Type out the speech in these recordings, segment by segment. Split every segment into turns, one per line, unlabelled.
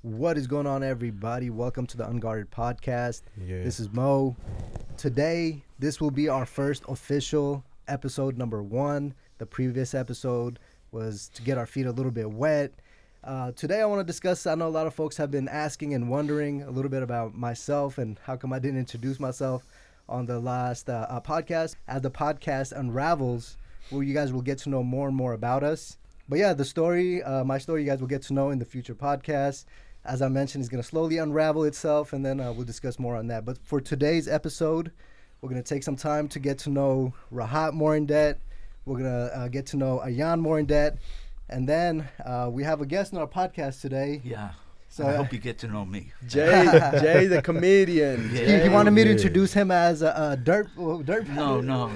What is going on, everybody? Welcome to the Unguarded podcast.
Yeah.
This is Mo. Today, this will be our first official episode number 1. The previous episode was to get our feet a little bit wet. Today, I want to discuss, I know a lot of folks have been asking and wondering a little bit about myself and how come I didn't introduce myself on the last podcast. As the podcast unravels, where you guys will get to know more and more about us. But yeah, the story, my story, you guys will get to know in the future podcasts. As I mentioned, it's going to slowly unravel itself, and then we'll discuss more on that. But for today's episode, we're going to take some time to get to know Rahat more in depth. We're going to get to know Ayan more in depth. And then we have a guest on our podcast today.
Yeah.
So
I hope you get to know me.
Jay the comedian.
Yeah.
He wanted me to introduce him as a dirt
No.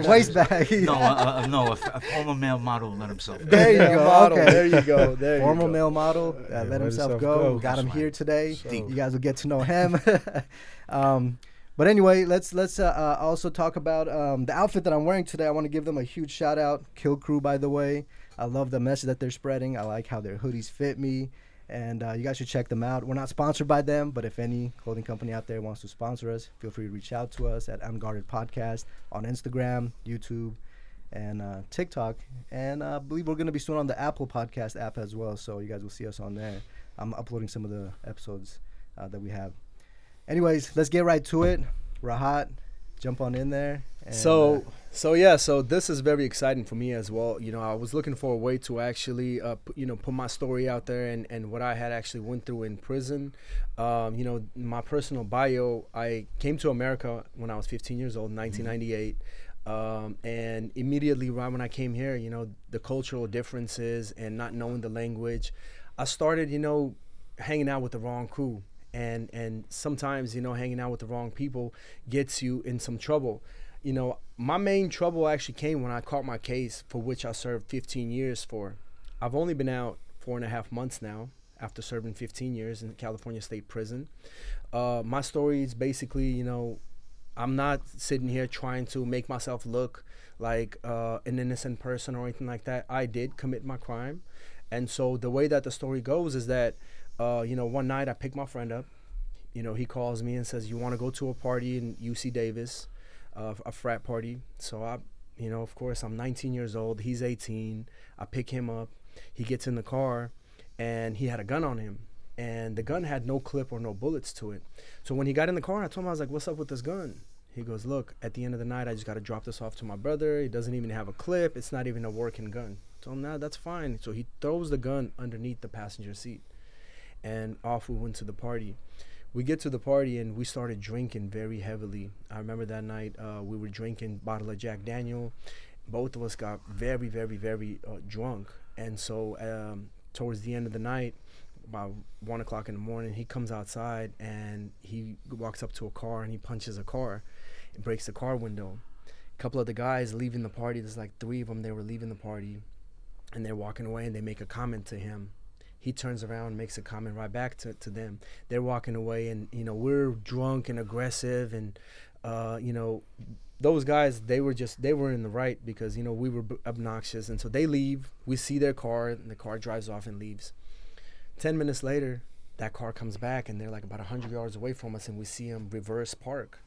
waste bag.
A former male model let himself go.
There you go.
Model.
Okay.
There you go. There
Former
you go.
male model let himself go. Got him
That's
here
right.
today.
Deep.
You guys will get to know him. But anyway, let's also talk about the outfit that I'm wearing today. I want to give them a huge shout out. Kill Crew, by the way. I love the message that they're spreading. I like how their hoodies fit me. And you guys should check them out. We're not sponsored by them, but if any clothing company out there wants to sponsor us, feel free to reach out to us at Unguarded Podcast on Instagram, YouTube, and TikTok. And I believe we're going to be soon on the Apple Podcast app as well, so you guys will see us on there. I'm uploading some of the episodes that we have. Anyways, let's get right to it. Rahat, jump on in there. And,
So this is very exciting for me as well. You know, I was looking for a way to actually, put my story out there and what I had actually went through in prison. My personal bio, I came to America when I was 15 years old, 1998. And immediately right when I came here, the cultural differences and not knowing the language, I started, hanging out with the wrong crew. And sometimes, hanging out with the wrong people gets you in some trouble. My main trouble actually came when I caught my case, for which I served 15 years for. I've only been out 4.5 months now after serving 15 years in California State Prison. My story is basically, I'm not sitting here trying to make myself look like an innocent person or anything like that. I did commit my crime. And so the way that the story goes is that, one night I picked my friend up. He calls me and says, you want to go to a party in UC Davis? A frat party. So of course I'm 19 years old. He's 18. I pick him up. He gets in the car and he had a gun on him. And the gun had no clip or no bullets to it. So when he got in the car, I told him, I was like, what's up with this gun? He goes, look, at the end of the night, I just got to drop this off to my brother. He doesn't even have a clip. It's not even a working gun. I told him, nah, that's fine. So he throws the gun underneath the passenger seat. And off we went to the party. We get to the party and we started drinking very heavily. I remember that night we were drinking a bottle of Jack Daniel. Both of us got very, very, very drunk. And so towards the end of the night, about 1 o'clock in the morning, he comes outside and he walks up to a car and he punches a car and breaks the car window. A couple of the guys leaving the party, there's like 3 of them, they were leaving the party and they're walking away and they make a comment to him. He turns around and makes a comment right back to them. They're walking away and, we're drunk and aggressive. And, those guys, they were in the right because, we were obnoxious. And so they leave. We see their car and the car drives off and leaves. 10 minutes later, that car comes back and they're like about 100 yards away from us and we see them reverse park.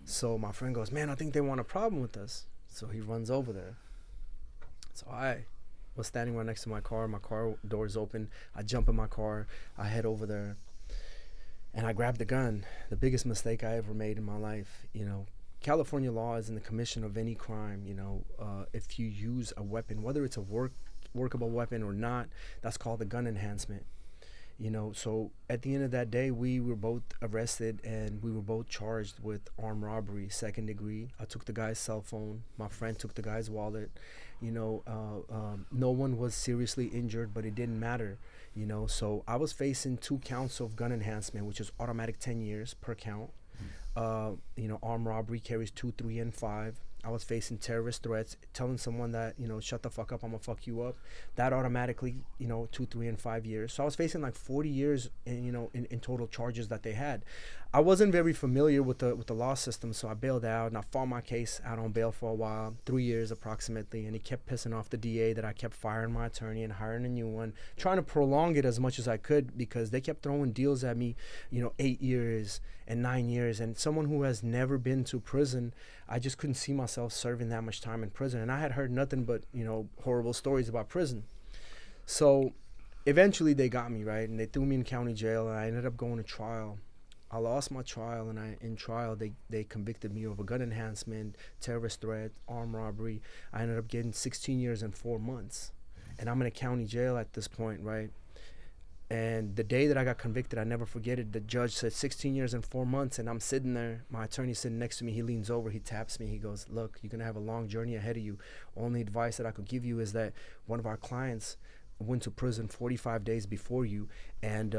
So my friend goes, man, I think they want a problem with us. So he runs over there. So I was standing right next to my car door's open. I jump in my car, I head over there, and I grab the gun. The biggest mistake I ever made in my life. California law is in the commission of any crime. If you use a weapon, whether it's a workable weapon or not, that's called the gun enhancement. So at the end of that day, we were both arrested and we were both charged with armed robbery, 2nd degree. I took the guy's cell phone. My friend took the guy's wallet. No one was seriously injured, but it didn't matter. So I was facing 2 counts of gun enhancement, which is automatic 10 years per count. Armed robbery carries 2, 3, and 5. I was facing terrorist threats, telling someone that, shut the fuck up, I'm gonna fuck you up. That automatically, 2, 3, and 5 years. So I was facing like 40 years in total charges that they had. I wasn't very familiar with the law system, so I bailed out and I fought my case out on bail for a while, 3 years approximately, and he kept pissing off the DA that I kept firing my attorney and hiring a new one, trying to prolong it as much as I could because they kept throwing deals at me, 8 years and 9 years. And someone who has never been to prison, I just couldn't see myself serving that much time in prison. And I had heard nothing but, horrible stories about prison. So eventually they got me, right? And they threw me in county jail, and I ended up going to trial. I lost my trial, and in trial they convicted me of a gun enhancement, terrorist threat, armed robbery. I ended up getting 16 years and 4 months. And I'm in a county jail at this point, right? And the day that I got convicted, I never forget it. The judge said 16 years and 4 months, and I'm sitting there. My attorney's sitting next to me. He leans over, he taps me. He goes, look, you're going to have a long journey ahead of you. Only advice that I could give you is that one of our clients went to prison 45 days before you, and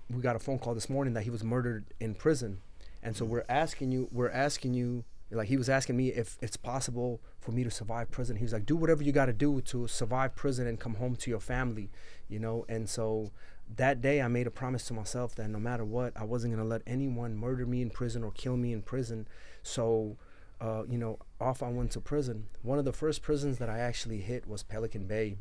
we got a phone call this morning that he was murdered in prison. And so we're asking you, like, he was asking me if it's possible for me to survive prison. He was like, do whatever you got to do to survive prison and come home to your family, And so that day I made a promise to myself that no matter what, I wasn't going to let anyone murder me in prison or kill me in prison. So, off I went to prison. One of the first prisons that I actually hit was Pelican Bay.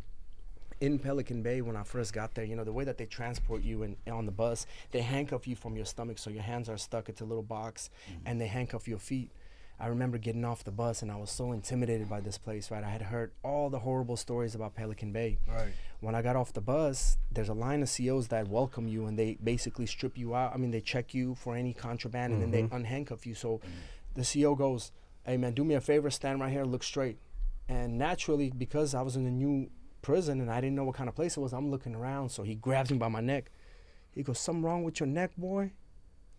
In Pelican Bay, when I first got there, the way that they transport you on the bus, they handcuff you from your stomach so your hands are stuck. It's a little box, and they handcuff your feet. I remember getting off the bus, and I was so intimidated by this place, right? I had heard all the horrible stories about Pelican Bay. Right. When I got off the bus, there's a line of COs that welcome you, and they basically strip you out. I mean, they check you for any contraband, and then they unhandcuff you. So the CO goes, hey, man, do me a favor, stand right here, look straight. And naturally, because I was in a new prison and I didn't know what kind of place it was, I'm looking around. So he grabs me by my neck. He goes, something wrong with your neck, boy?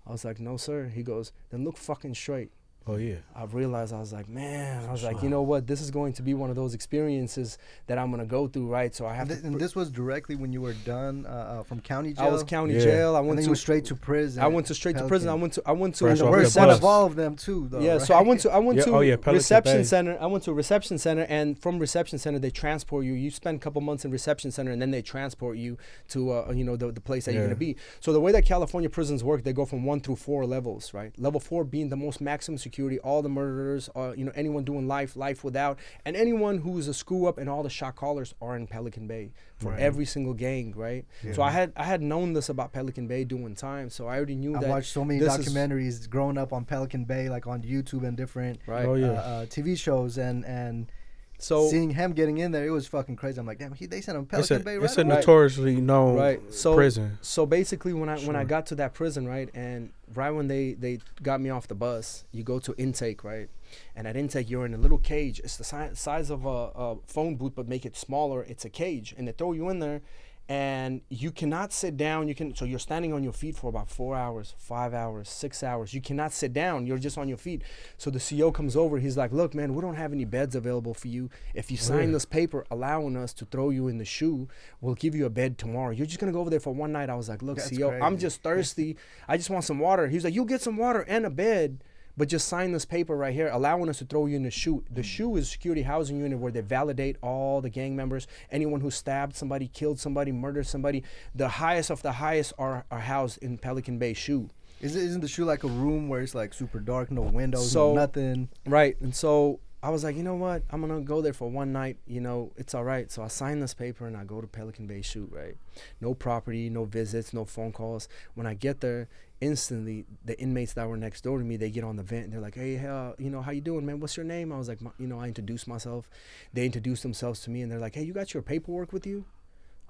I was like, no, sir. He goes, then look fucking straight.
Oh, yeah.
I realized, I was like, man, I was like, you know what? This is going to be one of those experiences that I'm going to go through, right? So I have
And this was directly when you were done from county jail?
I was county jail. I went
straight to prison.
I went straight to prison. I went to
the worst one of all of them too, though.
Yeah,
right?
so I went to reception
Bay.
center. I went to a reception center, and from reception center they transport you. You spend a couple months in reception center, and then they transport you to the place that you're gonna be. So the way that California prisons work, they go from 1 through 4 levels, right? Level 4 being the most maximum security, all the murderers, anyone doing life without, and anyone who's a screw up, and all the shot callers are in Pelican Bay for every single gang, right? Yeah. So I had known this about Pelican Bay doing time, so I already knew that.
I watched so many documentaries growing up on Pelican Bay, like on YouTube and different TV shows, and so seeing him getting in there, it was fucking crazy. I'm like, damn, they sent him Pelican Bay, right?
It's a notoriously known prison.
So basically, when I got to that prison, right, and right when they got me off the bus, you go to intake, right, and at intake you're in a little cage. It's the size of a phone booth, but make it smaller. It's a cage, and they throw you in there. And you cannot sit down. So you're standing on your feet for about 4 hours, 5 hours, 6 hours. You cannot sit down. You're just on your feet. So the CO comes over. He's like, look, man, we don't have any beds available for you. If you sign this paper allowing us to throw you in the shoe, we'll give you a bed tomorrow. You're just going to go over there for one night. I was like, look, that's CO, crazy. I'm just thirsty. I just want some water. He was like, you'll get some water and a bed, but just sign this paper right here allowing us to throw you in the shoe. The shoe is a security housing unit where they validate all the gang members, anyone who stabbed somebody, killed somebody, murdered somebody. The highest of the highest are housed in Pelican Bay shoe.
Isn't the shoe like a room where it's like super dark, no windows, no nothing?
Right. And so I was like, you know what? I'm going to go there for one night. It's all right. So I sign this paper and I go to Pelican Bay shoot, right? No property, no visits, no phone calls. When I get there, instantly, the inmates that were next door to me, they get on the vent and they're like, hey, how you doing, man? What's your name? I was like, I introduced myself. They introduced themselves to me and they're like, hey, you got your paperwork with you?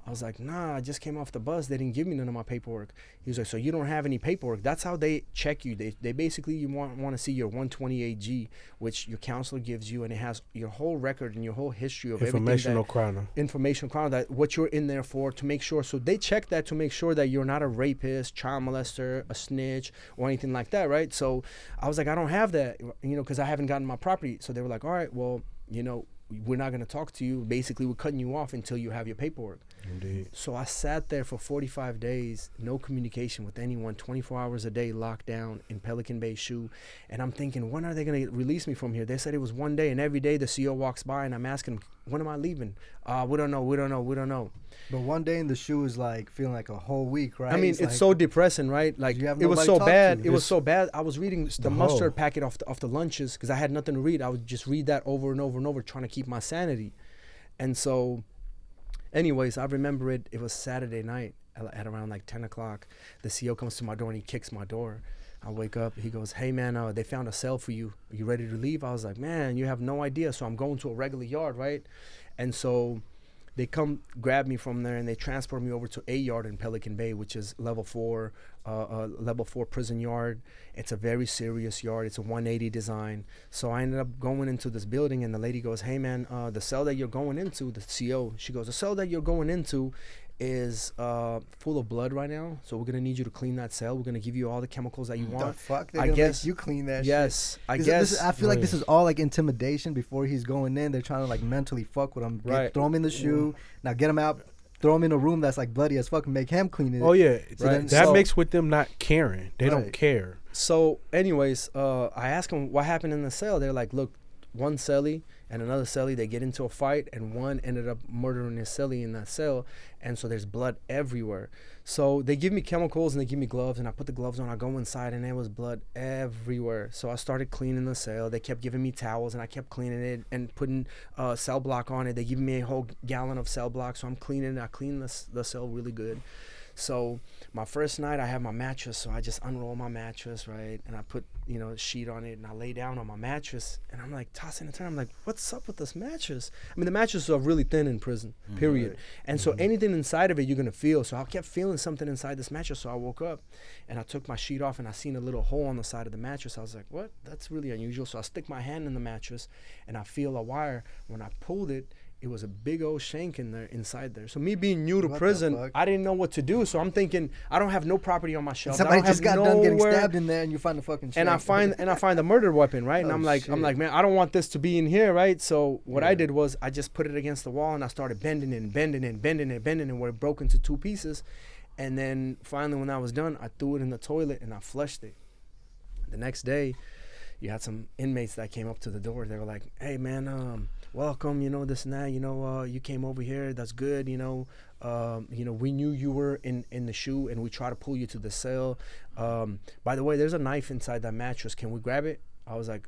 I was like, nah, I just came off the bus. They didn't give me none of my paperwork. He was like, so you don't have any paperwork? That's how they check you. They basically, you want to see your 128G, which your counselor gives you, and it has your whole record and your whole history of
informational
crime, that what you're in there for, to make sure. So they check that to make sure that you're not a rapist, child molester, a snitch, or anything like that, right? So I was like, I don't have that, because I haven't gotten my property. So they were like, all right, well, we're not going to talk to you. Basically, we're cutting you off until you have your paperwork.
Indeed.
So I sat there for 45 days, no communication with anyone, 24 hours a day, locked down in Pelican Bay SHU. And I'm thinking, when are they going to release me from here? They said it was one day, and every day the CO walks by, and I'm asking him, when am I leaving? We don't know.
But one day in the SHU is like feeling like a whole week, right?
I mean, it's so depressing, right? Like, it was so bad. It was so bad. I was reading the mustard packet off the lunches because I had nothing to read. I would just read that over and over and over, trying to keep my sanity. And so, anyways, I remember it. It was Saturday night at around like 10 o'clock. The CO comes to my door and he kicks my door. I wake up. He goes, "Hey, man, they found a cell for you. Are you ready to leave?" I was like, "Man, you have no idea." So I'm going to a regular yard, right? And so they come grab me from there and they transport me over to a yard in Pelican Bay, which is level 4 prison yard. It's a very serious yard. It's a 180 design. So I ended up going into this building and the lady goes, "Hey, man, the cell that you're going into," the CO, she goes, "the cell that you're going into is full of blood right now. So we're gonna need you to clean that cell. We're gonna give you all the chemicals that you want."
The fuck?
I guess
you clean that.
Yes,
shit.
I guess.
I feel like this is all like intimidation before he's going in. They're trying to like mentally fuck with him.
Right.
Throw him in the SHU. Now get him out. Throw him in a room that's like bloody as fuck and make him clean it.
Oh yeah,
So
Right.
then-
that
So-
mixed with them not caring. They
Right.
don't care.
So, anyways, I asked them what happened in the cell. They're like, "Look, one cellie and another cellie, they get into a fight, and one ended up murdering his cellie in that cell, and so there's blood everywhere." So they give me chemicals and they give me gloves, and I put the gloves on. I go inside, and there was blood everywhere. So I started cleaning the cell. They kept giving me towels, and I kept cleaning it and putting cell block on it. They give me a whole gallon of cell block, so I'm cleaning it. I clean the cell really good. So my first night, I have my mattress, so I just unroll my mattress, right? And I put, a sheet on it, and I lay down on my mattress, and I'm like tossing and turning. I'm like, what's up with this mattress? I mean, the mattresses are really thin in prison, period.
Right.
And so anything inside of it, you're going to feel. So I kept feeling something inside this mattress, so I woke up, and I took my sheet off, and I seen a little hole on the side of the mattress. I was like, what? That's really unusual. So I stick my hand in the mattress, and I feel a wire. When I pulled it, it was a big old shank inside there. So me being new to
What the
prison,
fuck?
I didn't know what to do. So I'm thinking, I don't have no property on my shelf.
Somebody
I don't
just
have
got done getting
nowhere-
stabbed in there, and you find the fucking.
and I
shank.
find the murder weapon, right? And
Oh,
I'm like,
shit.
man, I don't want this to be in here, right? So what I
Yeah.
did was I just put it against the wall and I started bending it, where it broke into 2 pieces. And then finally, when I was done, I threw it in the toilet and I flushed it. The next day, you had some inmates that came up to the door. They were like, "Hey, man, welcome, this and that. You came over here. That's good. We knew you were in the SHU, and we tried to pull you to the cell. By the way, there's a knife inside that mattress. Can we grab it?" I was like,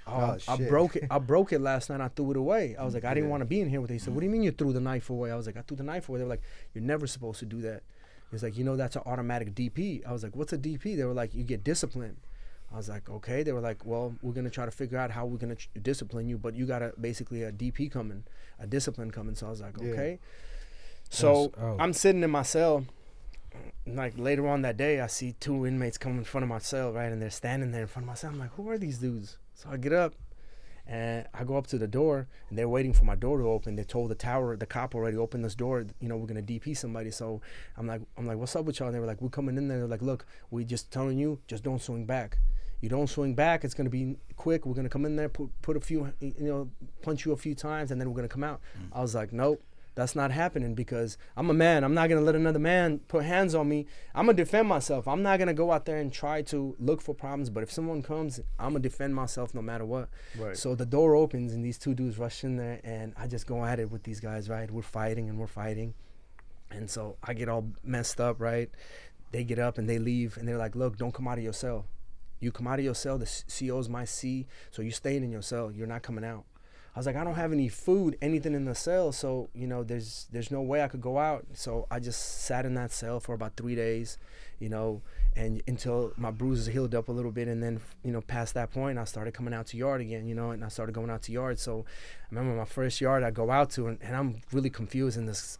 Oh,
I
shit.
broke it. I broke it last night. I threw it away. I was like, I didn't
Yeah.
want to be in here with it. He said, "What do you mean you threw the knife away?" I was like, "I threw the knife away." They were like, "You're never supposed to do that." He's like, "That's an automatic DP." I was like, "What's a DP?" They were like, "You get disciplined." I was like, "Okay." They were like, "Well, we're going to try to figure out how we're going to discipline you, but you got basically a DP coming, a discipline coming." So I was like,
Yeah.
"Okay." So
That's- oh.
I'm sitting in my cell. Like later on that day, I see 2 inmates come in front of my cell, right? And they're standing there in front of my cell. I'm like, "Who are these dudes?" So I get up and I go up to the door, and they're waiting for my door to open. They told the cop already opened this door. We're gonna DP somebody. So I'm like, "What's up with y'all?" And they were like, "We're coming in there." They're like, "Look, we just telling you, just don't swing back. You don't swing back, it's gonna be quick. We're gonna come in there, put a few, punch you a few times, and then we're gonna come out." I was like, "Nope. That's not happening because I'm a man. I'm not going to let another man put hands on me. I'm going to defend myself. I'm not going to go out there and try to look for problems. But if someone comes, I'm going to defend myself no matter what."
Right.
So the door opens and these 2 dudes rush in there and I just go at it with these guys, right? We're fighting. And so I get all messed up, right? They get up and they leave and they're like, "Look, don't come out of your cell. You come out of your cell, the COs might see. So you staying in your cell. You're not coming out." I was like, "I don't have any food, anything in the cell, so there's no way I could go out." So I just sat in that cell for about 3 days, and until my bruises healed up a little bit, and then past that point, I started coming out to yard again, and I started going out to yard. So I remember my first yard I go out to, and I'm really confused, and this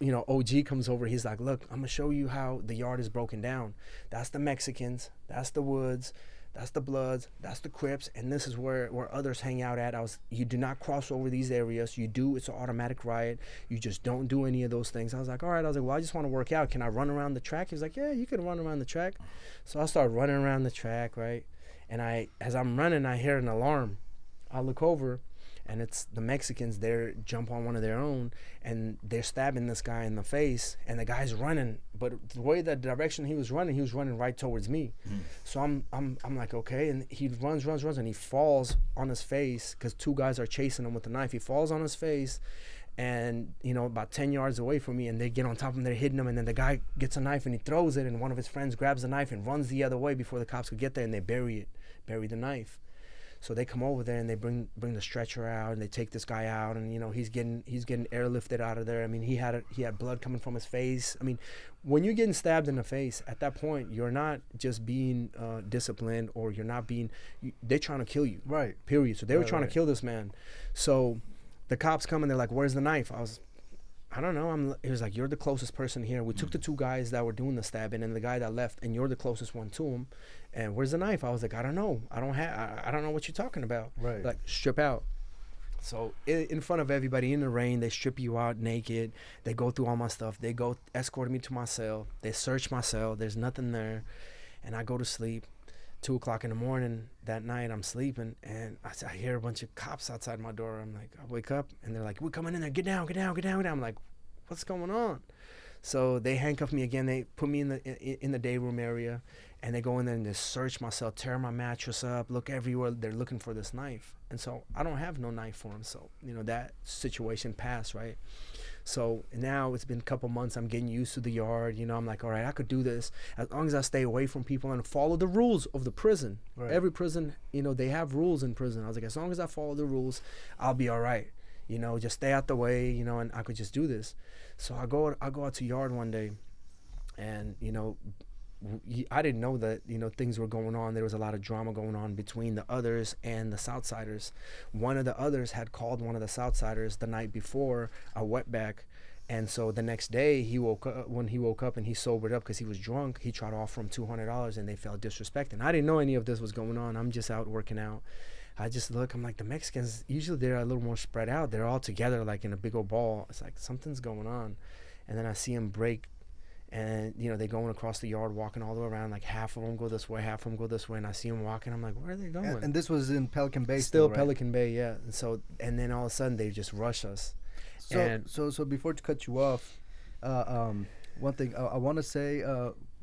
OG comes over. He's like, "Look, I'm gonna show you how the yard is broken down. That's the Mexicans, that's the Woods, that's the Bloods, that's the Crips, and this is where others hang out at. You do not cross over these areas. You do, it's an automatic riot. You just don't do any of those things." I was like, "All right." I was like, "Well, I just want to work out. Can I run around the track?" He's like, "Yeah, you can run around the track." So I started running around the track, right? And as I'm running, I hear an alarm. I look over, and it's the Mexicans. They jump on one of their own, and they're stabbing this guy in the face, and the guy's running. But the way the direction he was running right towards me. So I'm like, okay, and he runs, and he falls on his face because two guys are chasing him with a knife. He falls on his face, and about 10 yards away from me, and they get on top of him. They're hitting him, and then the guy gets a knife and he throws it, and one of his friends grabs the knife and runs the other way before the cops could get there, and they bury the knife. So they come over there and they bring the stretcher out, and they take this guy out, and he's getting airlifted out of there. I mean, he had blood coming from his face. I mean, when you're getting stabbed in the face, at that point you're not just being disciplined, or you're not being. They're trying to kill you.
Right.
Period. So they were trying to kill this man. So the cops come and they're like, "Where's the knife?" I don't know. He was like, "You're the closest person here. We took the two guys that were doing the stabbing and the guy that left, and you're the closest one to him. And where's the knife?" I was like, "I don't know. I don't know what you're talking about."
Right.
Like, strip out. So in front of everybody in the rain, they strip you out naked. They go through all my stuff. They go escort me to my cell. They search my cell. There's nothing there, and I go to sleep. 2:00 in the morning that night, I'm sleeping, and I hear a bunch of cops outside my door. I'm like, I wake up, and they're like, "We're coming in there. Get down, get down, get down, get down." I'm like, what's going on? So they handcuff me again. They put me in the day room area, and they go in there and they search my cell, tear my mattress up, look everywhere. They're looking for this knife, and so I don't have no knife for them. So that situation passed, right? So now it's been a couple months. I'm getting used to the yard. I'm like, all right, I could do this as long as I stay away from people and follow the rules of the prison. Right. Every prison, they have rules in prison. I was like, as long as I follow the rules, I'll be all right. Just stay out the way, and I could just do this. So I go out to yard one day, and I didn't know that things were going on. There was a lot of drama going on between the others and the Southsiders. One of the others had called one of the Southsiders the night before a wetback, and so the next day when he woke up and he sobered up because he was drunk, he tried to offer him $200, and they felt disrespected. I didn't know any of this was going on. I'm just out working out. I just look, I'm like, the Mexicans, usually they're a little more spread out. They're all together like in a big old ball. It's like something's going on. And then I see them break, and they're going across the yard, walking all the way around. Like half of them go this way, half of them go this way, and I see them walking. I'm like, where are they going?
And this was in Pelican Bay
still
right?
Pelican Bay, yeah. And then all of a sudden they just rush us.
So before to cut you off, one thing I want to say,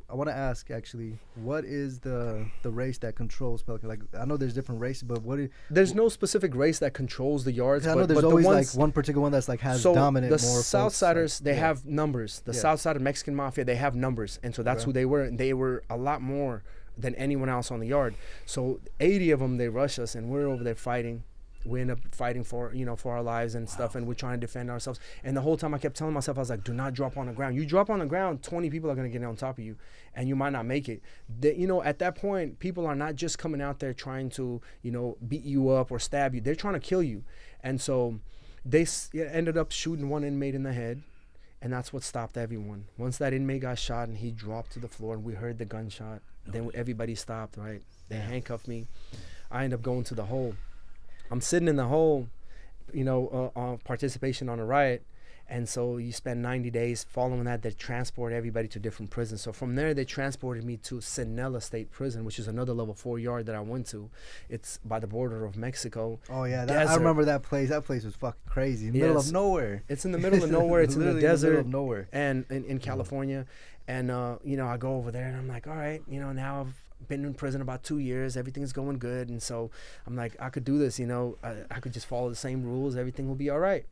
I want to ask actually, what is the race that controls Pelican? Like, I know there's different races, but
there's no specific race that controls the yards.
I know there's always like one particular one that's like has dominant.
The
more
Southsiders, they have numbers. The Southside Mexican Mafia, they have numbers, and so that's who they were. And they were a lot more than anyone else on the yard. So 80 of them, they rush us, and we're over there fighting. We end up fighting for our lives and stuff, and we're trying to defend ourselves. And the whole time I kept telling myself, I was like, do not drop on the ground. You drop on the ground, 20 people are going to get on top of you, and you might not make it. At that point, people are not just coming out there trying to, beat you up or stab you. They're trying to kill you. And so they ended up shooting one inmate in the head, and that's what stopped everyone. Once that inmate got shot and he dropped to the floor and we heard the gunshot, then everybody stopped, right? They handcuffed me. I ended up going to the hole. I'm sitting in the hole, on participation on a riot. And so you spend 90 days. Following that, they transport everybody to different prisons. So from there, they transported me to Sinaloa State Prison, which is another level 4 yard that I went to. It's by the border of Mexico.
Oh, yeah. I remember that place. That place was fucking crazy. In the middle of nowhere.
It's in the middle of nowhere. It's in the desert.
In the middle of nowhere.
And in California. And, I go over there, and I'm like, all right, now I've been in prison about 2 years. Everything's going good. And so I'm like, I could do this, I could just follow the same rules. Everything will be all right.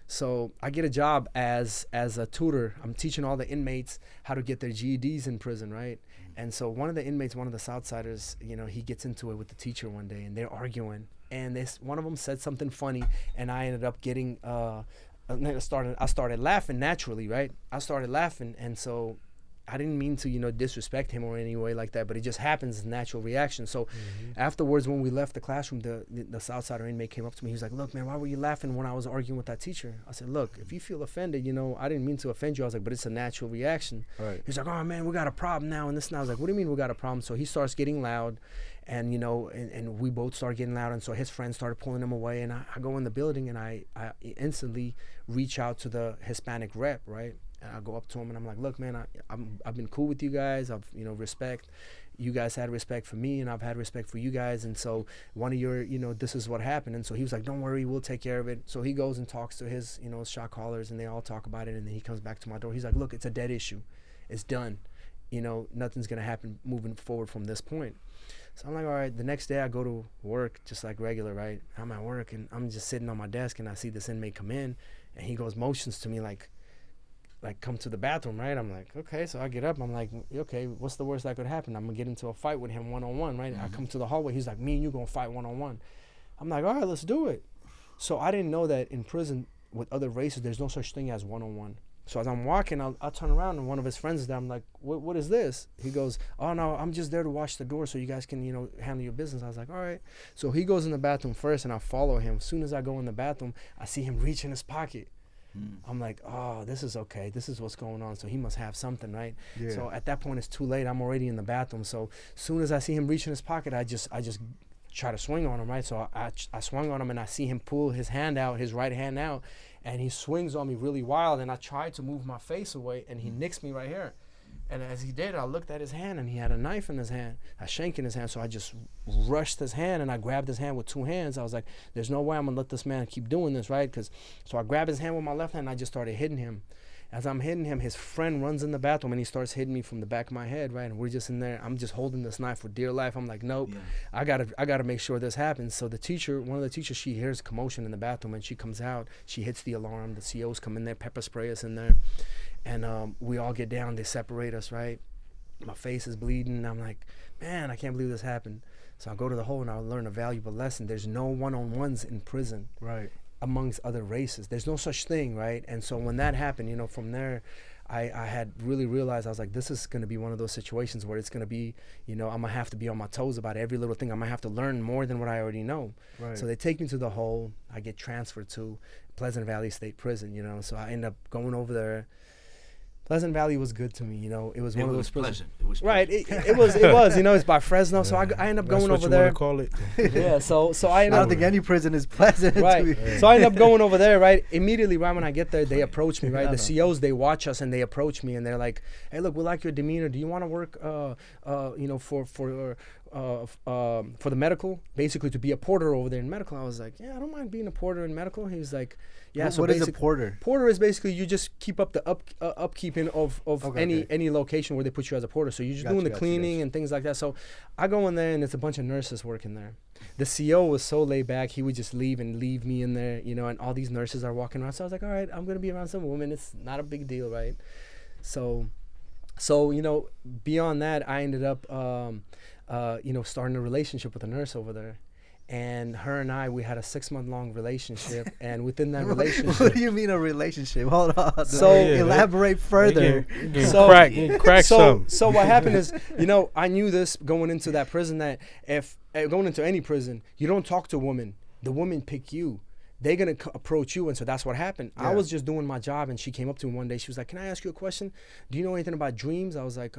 So I get a job as a tutor. I'm teaching all the inmates how to get their GEDs in prison, right? And so one of the inmates, one of the Southsiders, he gets into it with the teacher one day, and they're arguing. And one of them said something funny, and I ended up getting I started laughing naturally, right? I started laughing, and so I didn't mean to, disrespect him or any way like that, but it just happens, natural reaction. So afterwards, when we left the classroom, the Southsider inmate came up to me. He was like, look, man, why were you laughing when I was arguing with that teacher? I said, look, if you feel offended, I didn't mean to offend you. I was like, but it's a natural reaction. Right. He's like, oh, man, we got a problem now and this. And I was like, what do you mean we got a problem? So he starts getting loud, and, and we both start getting loud. And so his friends started pulling him away. And I go in the building, and I instantly reach out to the Hispanic rep, right? And I go up to him and I'm like, look, man, I've been cool with you guys. I've, respect. You guys had respect for me and I've had respect for you guys. And so one of your, this is what happened. And so he was like, don't worry, we'll take care of it. So he goes and talks to his, shot callers and they all talk about it. And then he comes back to my door. He's like, look, it's a dead issue. It's done. Nothing's going to happen moving forward from this point. So I'm like, all right. The next day I go to work just like regular, right? I'm at work and I'm just sitting on my desk and I see this inmate come in and he goes motions to me like come to the bathroom, right? I'm like, okay. So I get up. I'm like, okay, what's the worst that could happen? I'm going to get into a fight with him one-on-one, right? I come to the hallway. He's like, me and you going to fight one-on-one. I'm like, all right, let's do it. So I didn't know that in prison with other races, there's no such thing as one-on-one. So as I'm walking, I'll turn around and one of his friends is there. I'm like, what is this? He goes, oh, no, I'm just there to watch the door so you guys can, handle your business. I was like, all right. So he goes in the bathroom first and I follow him. As soon as I go in the bathroom, I see him reach in his pocket. I'm like, oh, this is okay. This is what's going on. So he must have something, right? Yeah. So at that point, it's too late. I'm already in the bathroom. So as soon as I see him reach in his pocket, I just try to swing on him, right? So I swung on him and I see him pull his hand out, his right hand out, and he swings on me really wild. And I tried to move my face away and he nicks me right here. And as he did, I looked at his hand and he had a knife in his hand, a shank in his hand. So I just rushed his hand and I grabbed his hand with two hands. I was like, there's no way I'm gonna let this man keep doing this, right? So I grabbed his hand with my left hand and I just started hitting him. As I'm hitting him, his friend runs in the bathroom and he starts hitting me from the back of my head, right? And we're just in there. I'm just holding this knife for dear life. I'm like, nope, I gotta make sure this happens. So the teacher, one of the teachers, she hears commotion in the bathroom and she comes out. She hits the alarm. The COs come in there, pepper spray us in there. And we all get down. They separate us, right? My face is bleeding. I'm like, man, I can't believe this happened. So I go to the hole and I learn a valuable lesson. There's no one-on-ones in prison. Right. Amongst other races. There's no such thing, right? And so when that happened, from there, I had really realized, I was like, this is going to be one of those situations where it's going to be, I'm going to have to be on my toes about every little thing. I'm going to have to learn more than what I already know. Right. So they take me to the hole. I get transferred to Pleasant Valley State Prison, So I end up going over there. Pleasant Valley was good to me, It was one of those
pleasant. It was
right.
pleasant.
It was. It's by Fresno, so I end up going over there.
That's what you want to call it.
Yeah. So I end up.
I don't think any prison is pleasant.
Right. So I end up going over there. Right. Immediately, right when I get there, they approach me. Right. The COs, they watch us and they approach me and they're like, "Hey, look, we like your demeanor. Do you want to work, for the medical, basically to be a porter over there in medical?" I was like, "Yeah, I don't mind being a porter in medical." He was like, "Yeah." So
what is a porter?
Porter is basically you just keep up the upkeeping of any location where they put you as a porter. So you're just doing the cleaning and things like that. So I go in there and it's a bunch of nurses working there. The CO was so laid back, he would just leave me in there, and all these nurses are walking around. So I was like, all right, I'm gonna be around some women. It's not a big deal, right? So beyond that, I ended up starting a relationship with a nurse over there. And her and I, we had a 6-month-long relationship, and within that relationship,
what do you mean a relationship? Hold on.
So
elaborate further.
So what happened is, I knew this going into that prison, that if going into any prison, you don't talk to women. The women pick you. They're going to approach you. And so that's what happened. Yeah. I was just doing my job and she came up to me one day. She was like, "Can I ask you a question? Do you know anything about dreams?" I was like,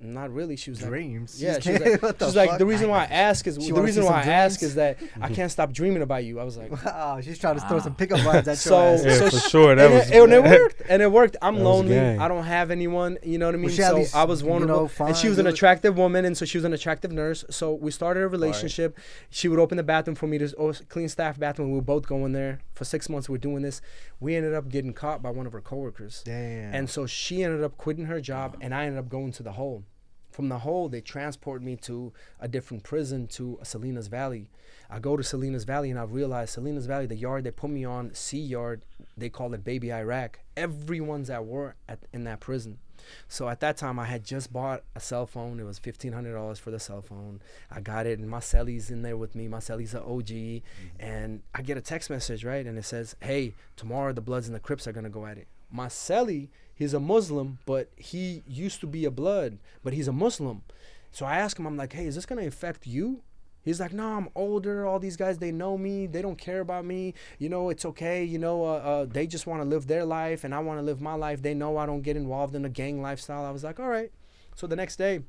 not really. She was
dreams?
Like, she was like, the reason why I ask is that I can't stop dreaming about you. I was like,
wow, she's trying to throw some pickup lines at
your ass. Yeah, for sure.
It worked. I'm lonely. I don't have anyone. You know what I mean? So I was vulnerable. And she was an attractive woman. And so she was an attractive nurse. So we started a relationship. Right. She would open the bathroom for me, to clean staff bathroom. We would both go in there. For 6 months, we're doing this. We ended up getting caught by one of her coworkers. Damn. And so she ended up quitting her job, and I ended up going to the hole. From the hole, they transport me to a different prison, to Salinas Valley. I go to Salinas Valley, and I realize Salinas Valley, the yard they put me on, C yard, they call it Baby Iraq. Everyone's at war in that prison. So at that time, I had just bought a cell phone. It was $1,500 for the cell phone. I got it, and my cellie's in there with me. My cellie's an OG. And I get a text message, right? And it says, "Hey, tomorrow the Bloods and the Crips are going to go at it." My cellie, he's a Muslim, but he used to be a Blood, but he's a Muslim. So I asked him, I'm like, "Hey, is this going to affect you?" He's like, "No, I'm older. All these guys, they know me. They don't care about me. It's okay. They just want to live their life, and I want to live my life. They know I don't get involved in a gang lifestyle." I was like, all right. So the next day,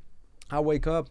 I wake up.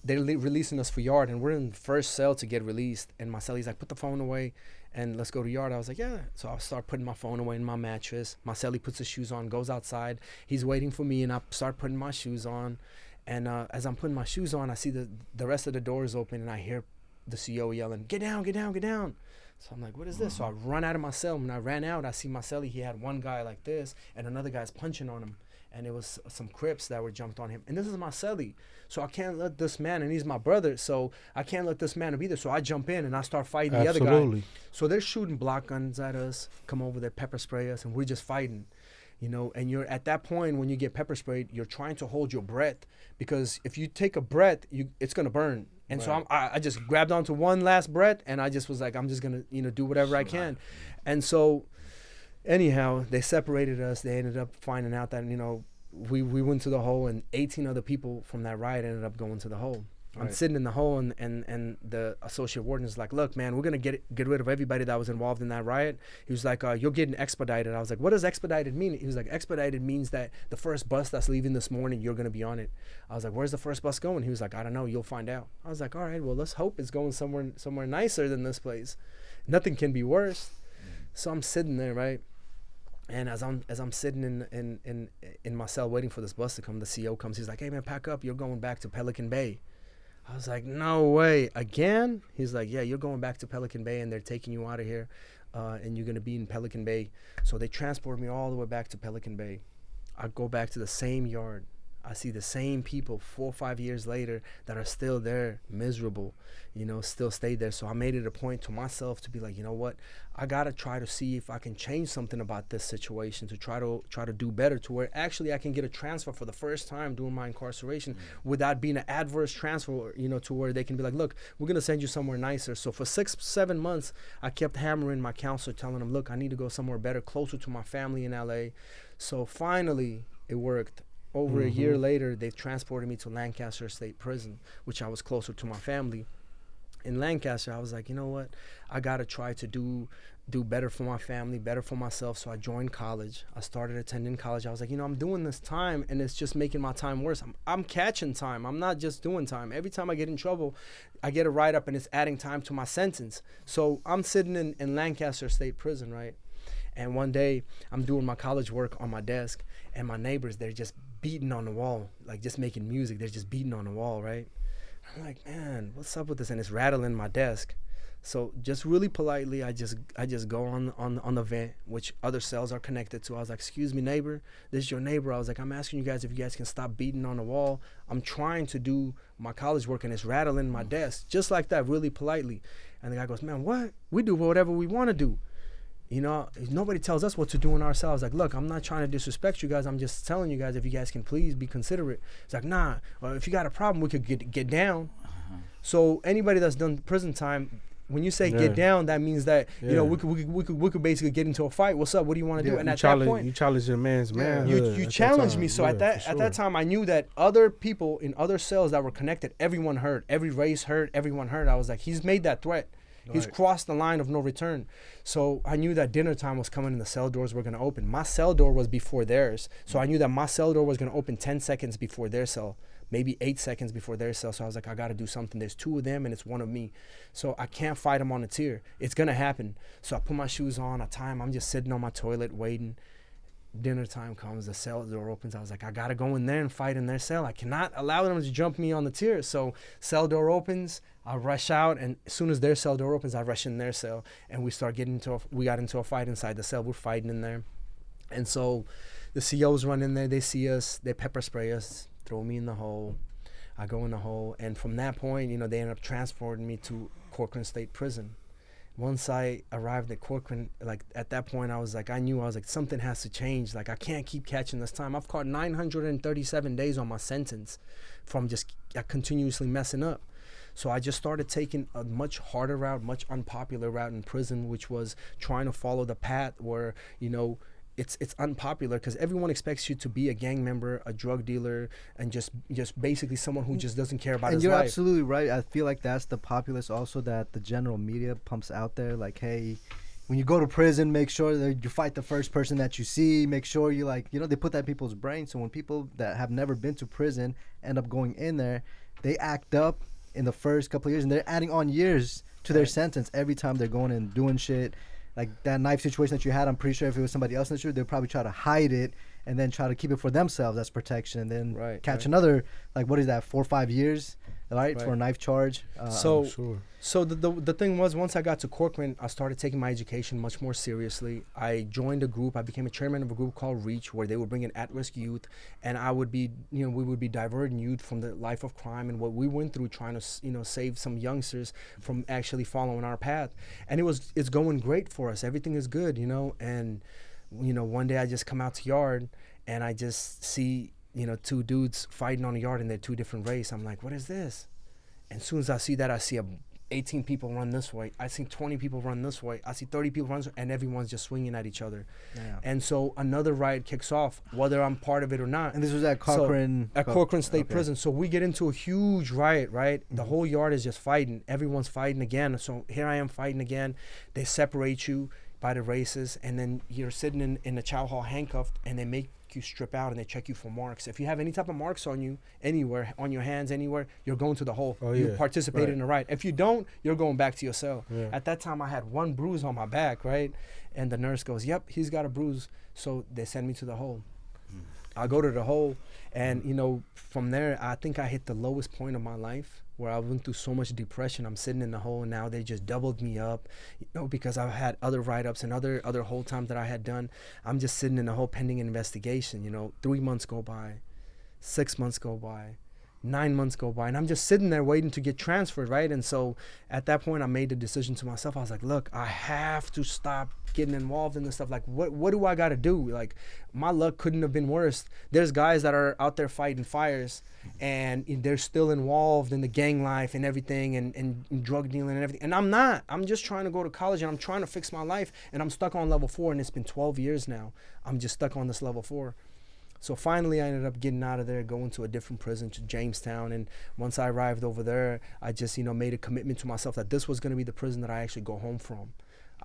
they're releasing us for yard, and we're in the first cell to get released. And my cellie's like, put the phone away and let's go to yard. I was like, yeah. So I start putting my phone away in my mattress. My cellie puts his shoes on, goes outside. He's waiting for me, and I start putting my shoes on. And as I'm putting my shoes on, I see the rest of the doors open, and I hear the CO yelling, get down, get down, get down. So I'm like, what is this? So I run out of my cell. When I ran out, I see my cellie. He had one guy like this, and another guy's punching on him. And it was some Crips that were jumped on him. And this is my cellie. So I can't let this man, and he's my brother, so I can't let this man be there. So I jump in, and I start fighting the other guy. So they're shooting block guns at us, come over there, pepper spray us, and we're just fighting. You know, and you're at that point when you get pepper sprayed, you're trying to hold your breath, because if you take a breath, it's gonna burn. And so I just grabbed onto one last breath, and I just was like, I'm just gonna, do whatever I can. And so, anyhow, they separated us. They ended up finding out that we went to the hole, and 18 other people from that riot ended up going to the hole. I'm sitting in the hole, and the associate warden is like, look, man, we're going to get rid of everybody that was involved in that riot. He was like, you're getting expedited. I was like, what does expedited mean? He was like, expedited means that the first bus that's leaving this morning, you're going to be on it. I was like, where's the first bus going? He was like, I don't know. You'll find out. I was like, all right, well, let's hope it's going somewhere nicer than this place. Nothing can be worse. So I'm sitting there, right? And as I'm sitting in my cell waiting for this bus to come, the CO comes. He's like, hey, man, pack up. You're going back to Pelican Bay. I was like, no way. Again? He's like, yeah, you're going back to Pelican Bay, and they're taking you out of here, and you're going to be in Pelican Bay. So they transport me all the way back to Pelican Bay. I go back to the same yard. I see the same people 4 or 5 years later that are still there, miserable, still stayed there. So I made it a point to myself to be like, you know what? I got to try to see if I can change something about this situation, to try to do better, to where actually I can get a transfer for the first time during my incarceration without being an adverse transfer, to where they can be like, look, we're going to send you somewhere nicer. So for 6-7 months, I kept hammering my counselor, telling him, look, I need to go somewhere better, closer to my family in LA. So finally it worked. Over a year later, they've transported me to Lancaster State Prison, which I was closer to my family. In Lancaster, I was like, you know what? I got to try to do better for my family, better for myself. So I joined college. I started attending college. I was like, I'm doing this time, and it's just making my time worse. I'm catching time. I'm not just doing time. Every time I get in trouble, I get a write-up, and it's adding time to my sentence. So I'm sitting in Lancaster State Prison, right? And one day, I'm doing my college work on my desk, and my neighbors, they're just beating on the wall, like just making music. They're just beating on the wall, right? I'm like, man, what's up with this? And it's rattling my desk. So just really politely, I just go on the vent, which other cells are connected to. I was like, excuse me, neighbor, this is your neighbor. I was like, I'm asking you guys if you guys can stop beating on the wall. I'm trying to do my college work, and it's rattling my desk, just like that, really politely. And the guy goes, man, what? We do whatever we want to do. Nobody tells us what to do in ourselves. Like, look, I'm not trying to disrespect you guys. I'm just telling you guys if you guys can please be considerate. It's like, nah, well, if you got a problem, we could get down. So anybody that's done prison time, when you say get down, that means that, we could basically get into a fight. What's up? What do you want to do? And at that point,
you challenge your man's manhood.
You challenged me. So at that time, I knew that other people in other cells that were connected, everyone heard, every race heard, everyone heard. I was like, he's made that threat. He's crossed the line of no return. So I knew that dinner time was coming and the cell doors were going to open. My cell door was before theirs. So I knew that my cell door was going to open 10 seconds before their cell, maybe 8 seconds before their cell. So I was like, I got to do something. There's 2 of them and it's 1 of me. So I can't fight them on a tier. It's going to happen. So I put my shoes on. I tie 'em. I'm just sitting on my toilet waiting. Dinner time comes, the cell door opens. I was like, I gotta go in there and fight in their cell. I cannot allow them to jump me on the tier. So cell door opens, I rush out, and as soon as their cell door opens, I rush in their cell, and we got into a fight inside the cell. We're fighting in there, and so the COs run in there. They see us, they pepper spray us, throw me in the hole. I go in the hole, and from that point, they end up transporting me to Corcoran State Prison. Once I arrived at Corcoran, like at that point, I was like, something has to change. Like, I can't keep catching this time. I've caught 937 days on my sentence from just continuously messing up. So I just started taking a much harder route, much unpopular route in prison, which was trying to follow the path where, it's unpopular because everyone expects you to be a gang member, a drug dealer, and just basically someone who just doesn't care about his life.
And you're absolutely right. I feel like that's the populace also that the general media pumps out there. Like, hey, when you go to prison, make sure that you fight the first person that you see. Make sure you they put that in people's brains. So when people that have never been to prison end up going in there, they act up in the first couple of years, and they're adding on years to their sentence every time they're going and doing shit. Like that knife situation that you had, I'm pretty sure if it was somebody else in the street, they'd probably try to hide it and then try to keep it for themselves as protection, and then catch another, like, what is that, 4 or 5 years, right, for a knife charge.
So the thing was, once I got to Corcoran, I started taking my education much more seriously. I joined a group. I became a chairman of a group called REACH, where they would bring in at-risk youth, and I would be, we would be diverting youth from the life of crime and what we went through, trying to, save some youngsters from actually following our path. And it's going great for us. Everything is good, and one day I just come out to yard and I just see, 2 dudes fighting on the yard, and they're 2 different race. I'm like, what is this? And as soon as I see that, I see 18 people run this way. I see 20 people run this way. I see 30 people run this way, and everyone's just swinging at each other. Yeah. And so another riot kicks off, whether I'm part of it or not.
And this was at Corcoran?
So, at Corcoran State Prison. So we get into a huge riot, right? The whole yard is just fighting. Everyone's fighting again. So here I am fighting again. They separate you by the races, and then you're sitting in the chow hall handcuffed, and they make you strip out and they check you for marks. If you have any type of marks on you anywhere, on your hands anywhere, you're going to the hole. You participated in the riot. If you don't, you're going back to your cell. At that time I had 1 bruise on my back, right? And the nurse goes, yep, he's got a bruise. So they send me to the hole. I go to the hole, and from there I think I hit the lowest point of my life, where I went through so much depression. I'm sitting in the hole, and now they just doubled me up, because I've had other write-ups and other hold times that I had done. I'm just sitting in the hole pending an investigation. 3 months go by, 6 months go by, 9 months go by, and I'm just sitting there waiting to get transferred, right? And so at that point I made the decision to myself. I was like, look, I have to stop getting involved in this stuff. Like, what do I got to do? Like, my luck couldn't have been worse. There's guys that are out there fighting fires, and they're still involved in the gang life and everything, and drug dealing and everything. And I'm not. I'm just trying to go to college, and I'm trying to fix my life, and I'm stuck on level 4, and it's been 12 years now. I'm just stuck on this level 4. So finally I ended up getting out of there, going to a different prison, to Jamestown. And once I arrived over there, I just, made a commitment to myself that this was going to be the prison that I actually go home from.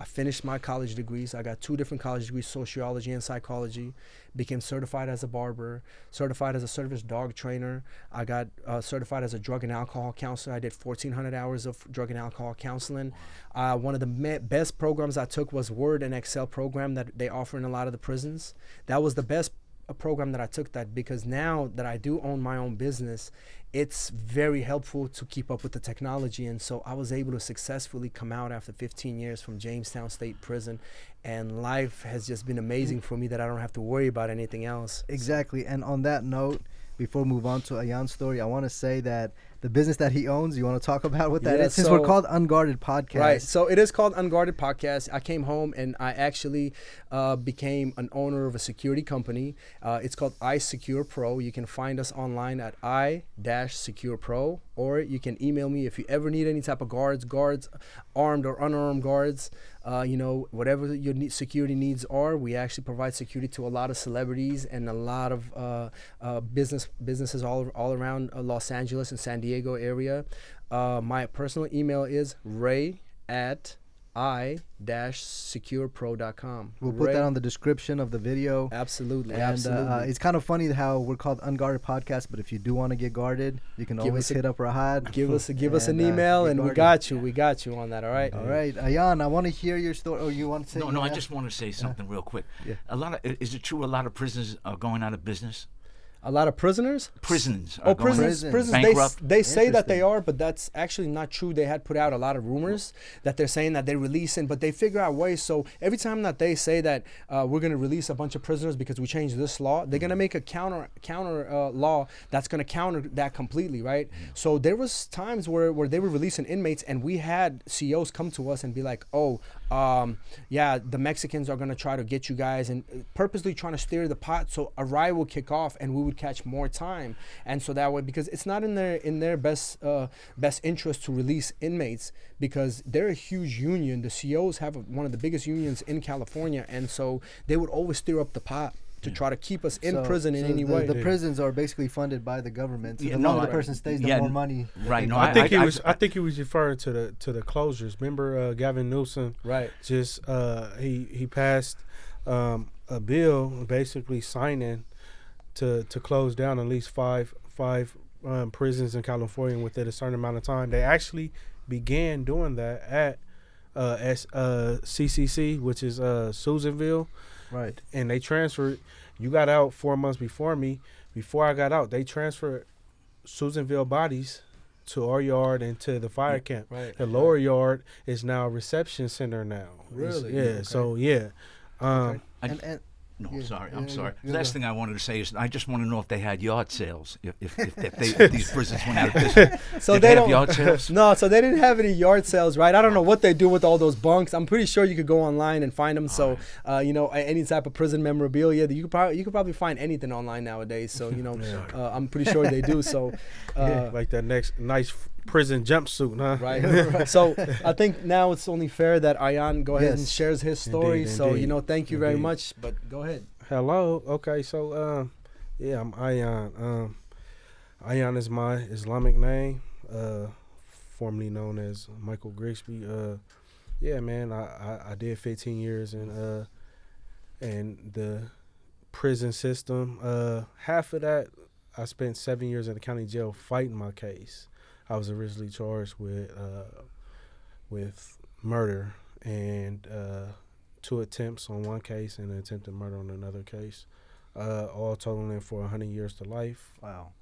I finished my college degrees. I got 2 different college degrees, sociology and psychology. Became certified as a barber, certified as a service dog trainer. I got certified as a drug and alcohol counselor. I did 1,400 hours of drug and alcohol counseling. One of the best programs I took was Word and Excel program that they offer in a lot of the prisons. That was the best program that I took, that because now that I do own my own business, it's very helpful to keep up with the technology. And so I was able to successfully come out after 15 years from Jamestown State Prison, and life has just been amazing for me, that I don't have to worry about anything else.
Exactly. And on that note, before we move on to Ayan's story, I want to say that the business that he owns, you want to talk about what that is? Since we're called Unguarded Podcast.
Right. So it is called Unguarded Podcast. I came home and I actually became an owner of a security company. It's called iSecure Pro. You can find us online at i-secure pro, or you can email me if you ever need any type of guards, armed or unarmed guards. Whatever your security needs are, we actually provide security to a lot of celebrities and a lot of businesses all around Los Angeles and San Diego area. My personal email is ray@i-securepro.com.
We'll put that on the description of the video.
Absolutely.
And it's kind of funny how we're called Unguarded Podcast, but if you do want to get guarded, you can always hit up Rahat.
Give us an email, and we got you on that. All right.
All right, Ayan, I want to hear your story. Oh, you want to say?
No, I just want to say something real quick. Yeah. Is it true a lot of prisons are going out of business?
A lot of prisoners?
Prisons.
Prisons. They say that they are, but that's actually not true. They had put out a lot of rumors that they're saying that they're releasing, but they figure out ways. So every time that they say that we're going to release a bunch of prisoners because we changed this law, they're going to make a counter law that's going to counter that completely, right? So there was times where they were releasing inmates, and we had CEOs come to us and be like, the Mexicans are going to try to get you guys, and purposely trying to stir the pot so a riot will kick off and we would catch more time. And so that way, because it's not in their best interest to release inmates, because they're a huge union. The CEOs have one of the biggest unions in California, and so they would always stir up the pot to try to keep us in prison in any way.
The prisons are basically funded by the government. So the longer the person stays, the more money.
Right. No, I think he was referring to the closures. Remember Gavin Newsom?
Right.
Just he passed a bill basically signing to close down at least five prisons in California within a certain amount of time. They actually began doing that at CCC, which is Susanville,
Right.
and they transferred. You got out 4 months before me. Before I got out, they transferred Susanville bodies to our yard and to the fire camp.
Right.
The lower yard is now a reception center now.
Really?
Yeah.
Okay.
So yeah.
Okay.
And
No,
Yeah,
sorry.
yeah,
I'm sorry.
yeah,
Last
yeah.
thing I wanted to say is I just want to know if they had yard sales. If these prisons went out of business.
So
Did
they
have
don't.
yard sales?
No, so they didn't have any yard sales, right? I don't know what they do with all those bunks. I'm pretty sure you could go online and find them. So, any type of prison memorabilia, you could probably find anything online nowadays. So, I'm pretty sure they do. So,
Like that nice prison jumpsuit, huh?
right. So I think now it's only fair that Ayan go ahead and
Yes.
shares his story.
Indeed,
So,
indeed.
thank you very
Indeed.
much. But go ahead.
Hello. Okay. So, I'm Ayan. Ayan is my Islamic name, formerly known as Michael Grigsby. Yeah, man. I did 15 years in the prison system. Half of that, I spent 7 years in the county jail fighting my case. I was originally charged with murder and 2 attempts on one case and an attempted murder on another case, all totaling for 100 years to life.
wow.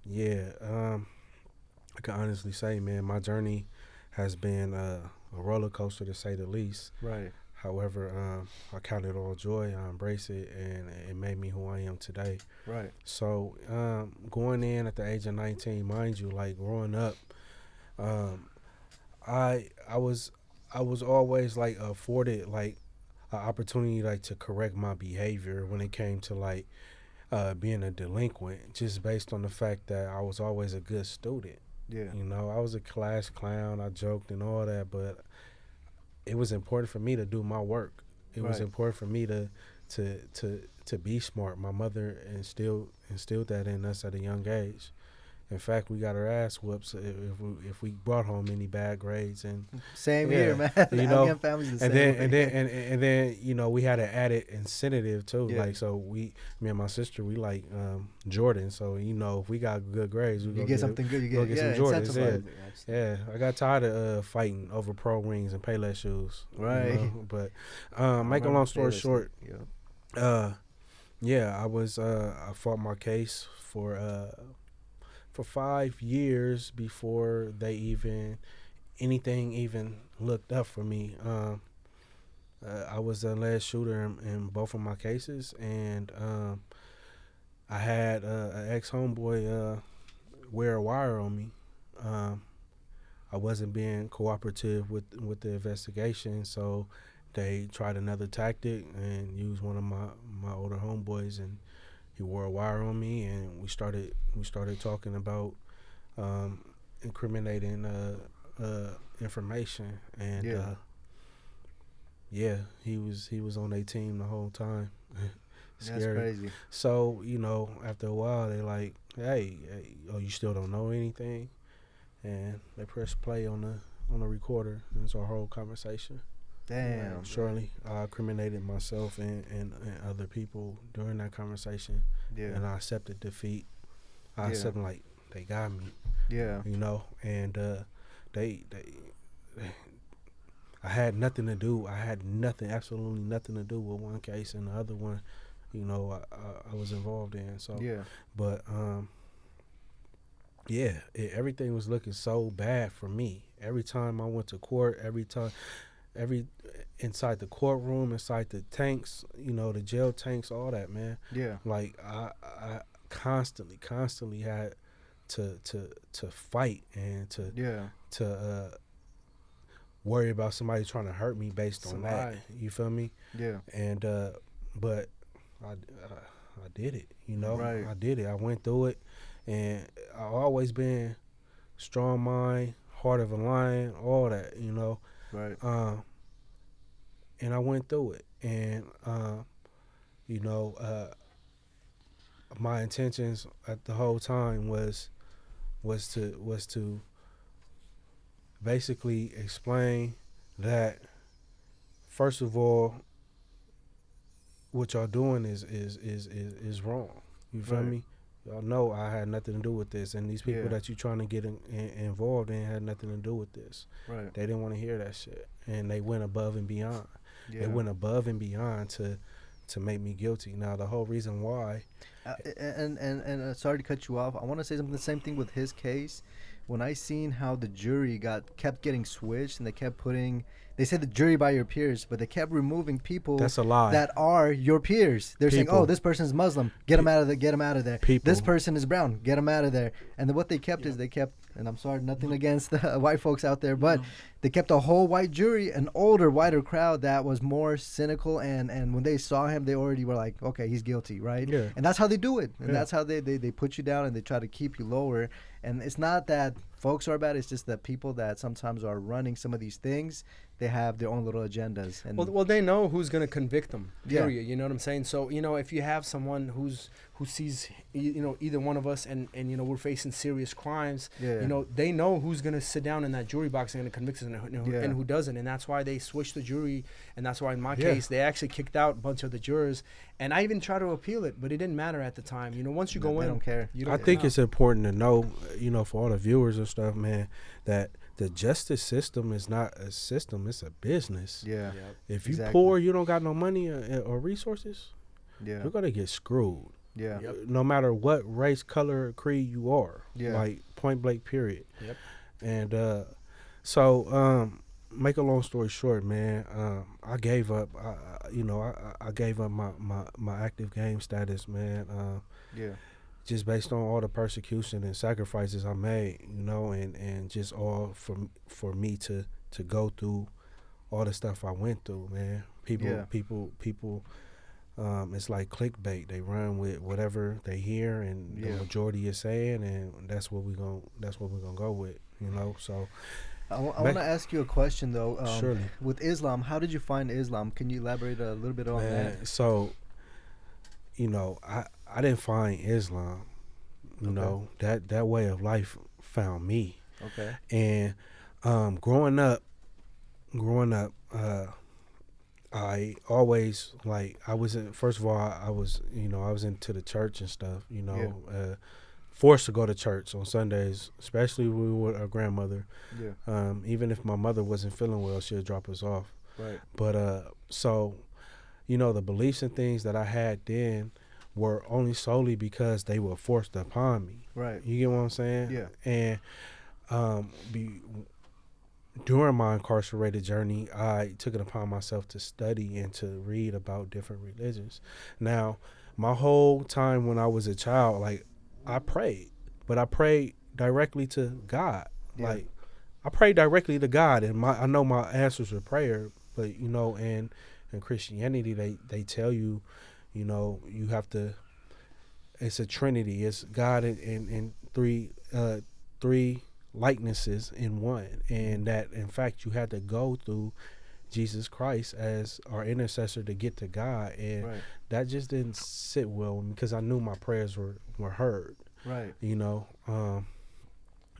Yeah, I can honestly say, man, my journey has been a roller coaster to say the least.
Right.
However, I count it all joy. I embrace it, and it made me who I am today.
Right.
So, going in at the age of 19, mind you, like growing up, I was always like afforded like an opportunity like to correct my behavior when it came to like being a delinquent, just based on the fact that I was always a good student.
Yeah.
You know, I was a class clown. I joked and all that, but it was important for me to do my work. It was
Right.
important for me to be smart. My mother instilled that in us at a young age. In fact, we got our ass whoops if we brought home any bad grades, and
Same
Yeah,
here, man.
you know,
Afghan families the
and
same
then
way.
and then you know we had an added incentive too.
Yeah.
Like so, me and my sister, we like Jordan. So you know, if we got good grades, we
You
go
get something good. You
go
get
get some Jordans,
incentivized.
Yeah, I got tired of fighting over pro rings and Payless shoes. you
Right.
know, But make a
Remember
long story
Payless,
short,
yeah.
yeah, I fought my case for 5 years before anything even looked up for me. I was the last shooter in both of my cases, and I had an ex homeboy wear a wire on me. I wasn't being cooperative with the investigation, so they tried another tactic and used one of my older homeboys, and he wore a wire on me, and we started talking about incriminating information, and he was on their team the whole time.
That's
Scary.
crazy.
So you know, after a while, they like, hey, oh, you still don't know anything, and they press play on the recorder, and it's our whole conversation.
Damn.
Shortly, I incriminated myself and other people during that conversation,
Yeah.
and I accepted defeat. I
Yeah.
accepted like they got me,
Yeah.
you know, and they I had nothing to do. I had absolutely nothing to do with one case, and the other one, you know, I was involved in. So,
Yeah.
but yeah, everything was looking so bad for me. Every time I went to court, inside the courtroom, inside the tanks, you know, the jail tanks, all that, man.
Yeah.
Like I constantly had to fight and to worry about somebody trying to hurt me based on that. You feel me?
Yeah.
And but I did it. You know,
Right.
I did it. I went through it, and I always been strong mind, heart of a lion, all that. You know.
Right.
And I went through it, and you know, my intentions at the whole time was to basically explain that, first of all, what y'all doing is wrong. You feel
Right.
me? Y'all know I had nothing to do with this, and these people
Yeah.
that you trying to get involved in had nothing to do with this.
Right.
They didn't want to hear that shit, and they went above and beyond.
Yeah.
They went above and beyond to make me guilty. Now the whole reason why,
And sorry to cut you off. I want to say something. The same thing with his case. When I seen how the jury kept getting switched, and they said the jury by your peers, but they kept removing people
that's a lie.
that are your peers. They're saying,
People.
"Oh, this person's Muslim. Get him out of there. Get him out of there.
People.
This person is brown. Get him out of there." And then what they kept is they kept. And I'm sorry, nothing against the white folks out there, but they kept a whole white jury, an older, whiter crowd that was more cynical. And when they saw him, they already were like, "Okay, he's guilty, right?"
Yeah.
And that's how they do it. And
Yeah.
that's how they put you down, and they try to keep you lower. And it's not that folks are bad. It's just that people that sometimes are running some of these things, they have their own little agendas. And
Well, they know who's going to convict them.
Yeah.
Period. You know what I'm saying? So, if you have someone who sees, either one of us, and we're facing serious crimes,
Yeah.
they know who's going to sit down in that jury box and going to convict us,
Yeah.
and who doesn't. And that's why they switched the jury. And that's why in my
Yeah.
case, they actually kicked out a bunch of the jurors. And I even tried to appeal it, but it didn't matter at the time. Once you go
they
in,
don't care.
you
I
don't
think
know.
it's important to know, for all the viewers and stuff, man, that the justice system is not a system; it's a business.
Yeah.
Yep.
If you
Exactly.
poor, you don't got no money or resources,
Yeah.
you're gonna get screwed.
Yeah.
Yep.
No matter what race, color, creed you are.
Yeah.
Like point blank, period.
Yep.
And so, make a long story short, man. I gave up. I gave up my active game status, man.
Yeah.
Just based on all the persecution and sacrifices I made, and just all for me to go through all the stuff I went through, man.
Yeah.
People. It's like clickbait. They run with whatever they hear, and
Yeah.
the majority is saying, and that's what we're gonna go with, So
I want to ask you a question though.
Surely.
With Islam, how did you find Islam? Can you elaborate a little bit on that?
so I didn't find Islam. That way of life found me.
Okay.
And growing up, I always I wasn't. First of all, I was into the church and stuff. Forced to go to church on Sundays, especially when we were with our grandmother.
Yeah.
Even if my mother wasn't feeling well, she'd drop us off.
Right.
But so, the beliefs and things that I had then were only solely because they were forced upon me.
Right.
You get what I'm saying?
Yeah.
And during my incarcerated journey, I took it upon myself to study and to read about different religions. Now, my whole time when I was a child, I prayed, but I prayed directly to God.
Yeah.
I prayed directly to God, and I know my answers were prayer, but in Christianity, they tell you, you have to. It's a Trinity. It's God in three likenesses in one, and that in fact you had to go through Jesus Christ as our intercessor to get to God, and
Right.
that just didn't sit well with me because I knew my prayers were heard.
Right.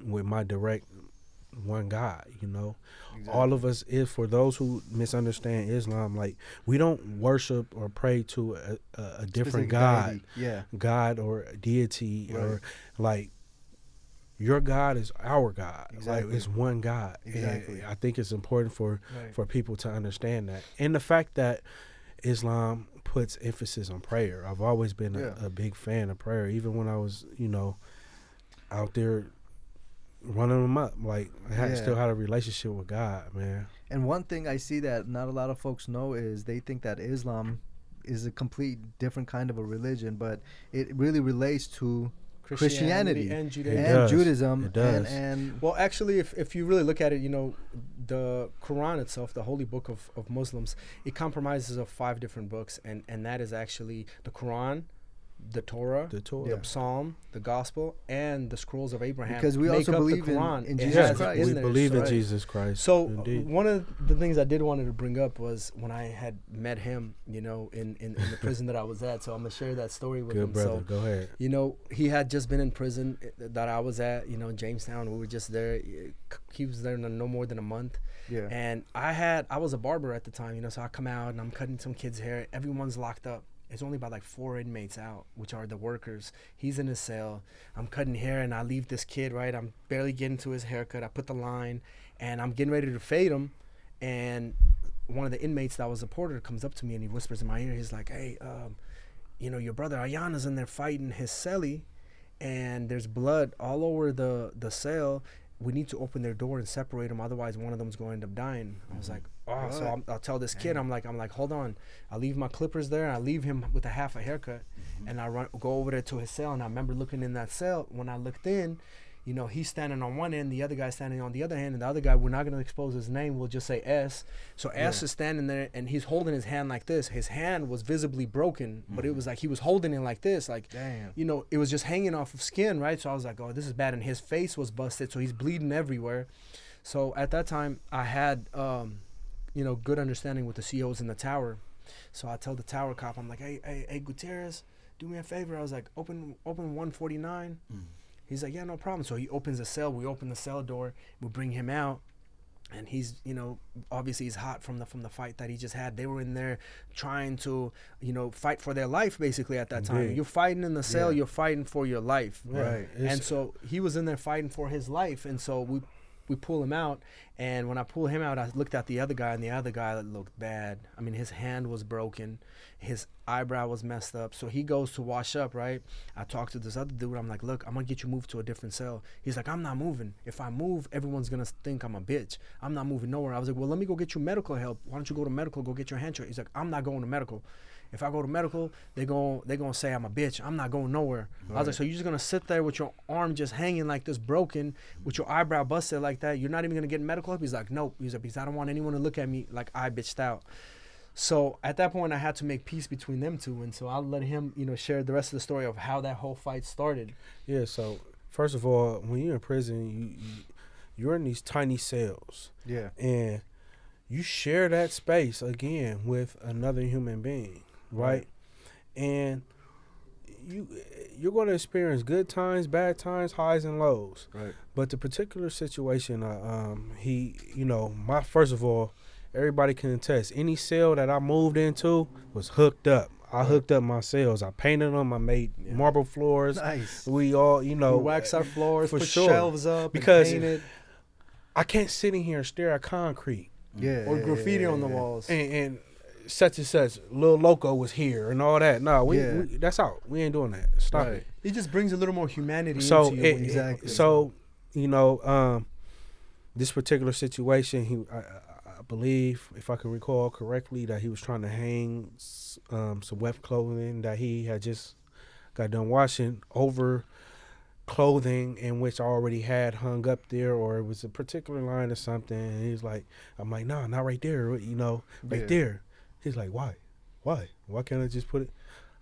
With my direct one God.
Exactly.
All of us is, for those who misunderstand Islam, we don't worship or pray to a different
Specific
God.
deity. Yeah.
God or deity,
Right.
or your God is our God.
Exactly.
It's one God.
Exactly.
And I think it's important for
Right.
people to understand that. And the fact that Islam puts emphasis on prayer. I've always been
Yeah.
a big fan of prayer, even when I was, out there running them up.
Yeah.
Still had a relationship with God, man.
And one thing I see that not a lot of folks know is they think that Islam is a complete different kind of a religion, but it really relates to Christianity
and
It
Judaism.
and
does.
Judaism.
It does.
And
Well, actually, if you really look at it, the Quran itself, the holy book of Muslims, it compromises of 5 different books, and that is actually the Quran, the Torah,
The Torah.
the Psalm, the Gospel, and the scrolls of Abraham.
Because we
make
also
up the
believe
Quran.
in
It
Jesus
has it
Christ.
in
We
there,
believe in
so-
Jesus Christ.
So
Indeed.
one of the things I did wanted to bring up was when I had met him, in the prison that I was at. So I'm gonna share that story with
Good
him.
brother.
So
Go ahead.
he had just been in prison that I was at, Jamestown. We were just there. He was there no more than a month.
yeah.
And I was a barber at the time, so I come out and I'm cutting some kids' hair. Everyone's locked up. It's only about like 4 inmates out, which are the workers. He's in his cell. I'm cutting hair, and I leave this kid, right? I'm barely getting to his haircut. I put the line, and I'm getting ready to fade him. And one of the inmates that was a porter comes up to me, and he whispers in my ear. He's like, hey, you know, your brother Ayan is in there fighting his cellie, and there's blood all over the cell. We need to open their door and separate them, otherwise one of them's going to end up dying. I was like, oh, so I'll tell this kid, I'm like, hold on. I leave my clippers there, and I leave him with a half a haircut, and I go over there to his cell, and I remember looking in that cell. When I looked in, you know, he's standing on one end, the other guy's standing on the other hand, and the other guy, we're not going to expose his name, we'll just say S. So S is standing there, and he's holding his hand like this. His hand was visibly broken, but it was like he was holding it like this, like,
Damn.
you know, it was just hanging off of skin, right? So I was like, oh, this is bad, and his face was busted, so he's bleeding everywhere. So at that time, I had, you know, good understanding with the COs in the tower. So I tell the tower cop, I'm like, hey, Gutierrez, do me a favor. I was like, open 149. He's like, yeah, no problem. So he opens the cell. We open the cell door. We bring him out. And he's, you know, obviously he's hot from the fight that he just had. They were in there trying to, you know, fight for their life basically at that time. You're fighting in the cell. You're fighting for your life.
Right.
And so he was in there fighting for his life. And so we pull him out. And when I pull him out, I looked at the other guy, and the other guy looked bad. I mean, his hand was broken. His eyebrow was messed up. So he goes to wash up, right? I talked to this other dude. I'm like, look, I'm going to get you moved to a different cell. He's like, I'm not moving. If I move, everyone's going to think I'm a bitch. I'm not moving nowhere. I was like, well, let me go get you medical help. Why don't you go to medical, go get your hand checked? He's like, I'm not going to medical. If I go to medical, they're gonna say I'm a bitch. I'm not going nowhere. Right. I was like, so you're just going to sit there with your arm just hanging like this broken, with your eyebrow busted like that? You're not even going to get medical help? He's like, nope. He's like, because I don't want anyone to look at me like I bitched out. So at that point, I had to make peace between them two. And so I'll let him, you know, share the rest of the story of how that whole fight started.
Yeah, so first of all, when you're in prison, you're in these tiny cells.
Yeah.
And you share that space, again, with another human being, right? And you're going to experience good times, bad times, highs and lows.
Right.
But the particular situation, first of all, everybody can attest, any cell that I moved into was hooked up. I hooked up my cells. I painted them. I made marble floors.
Nice.
We all, you know.
We wax our floors,
for
put
sure.
shelves up,
because
and paint it.
I can't sit in here and stare at concrete.
Yeah.
Or graffiti on the walls.
And such and such, Lil Loco was here and all that. No, we that's out. We ain't doing that. Stop it.
It just brings a little more humanity
So
into you.
Exactly.
So, you know, this particular situation, I believe, if I can recall correctly, that he was trying to hang some wet clothing that he had just got done washing over clothing in which I already had hung up there, or it was a particular line or something. And he's like, I'm like, no, not right there, you know, right there. He's like, why can't I just put it?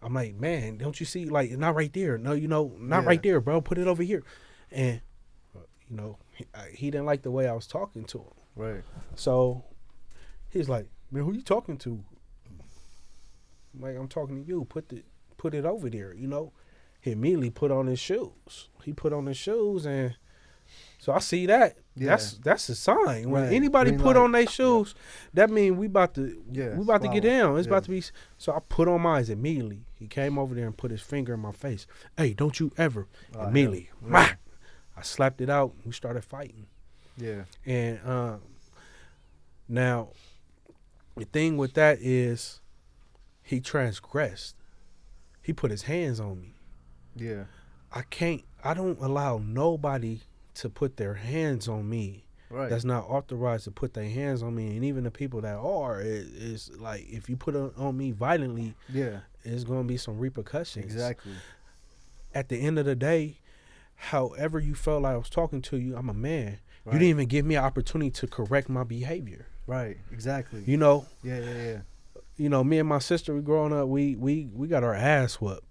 I'm like, man, don't you see, like, not right there. No, you know, not right there, bro. Put it over here. And, you know, he didn't like the way I was talking to him.
Right.
So he's like, man, who you talking to? I'm like, I'm talking to you. Put it over there, you know. He immediately put on his shoes. He put on his shoes, and so I see that.
Yeah.
That's a sign. When
Right.
anybody
Green
put
light.
on their shoes, that means we about to get down. It's about to be. So I put on mine immediately. He came over there and put his finger in my face. Hey, don't you ever. Immediately.
Yeah.
I slapped it out. We started fighting.
Yeah.
And now the thing with that is he transgressed. He put his hands on me.
Yeah.
I don't allow nobody to put their hands on me.
Right.
That's not authorized to put their hands on me. And even the people that are, is like, if you put it on me violently, it's going to be some repercussions.
Exactly.
At the end of the day, however you felt like I was talking to you, I'm a man.
Right.
You didn't even give me an opportunity to correct my behavior.
Right. Exactly.
You know?
Yeah.
You know, me and my sister, we growing up, we got our ass whooped.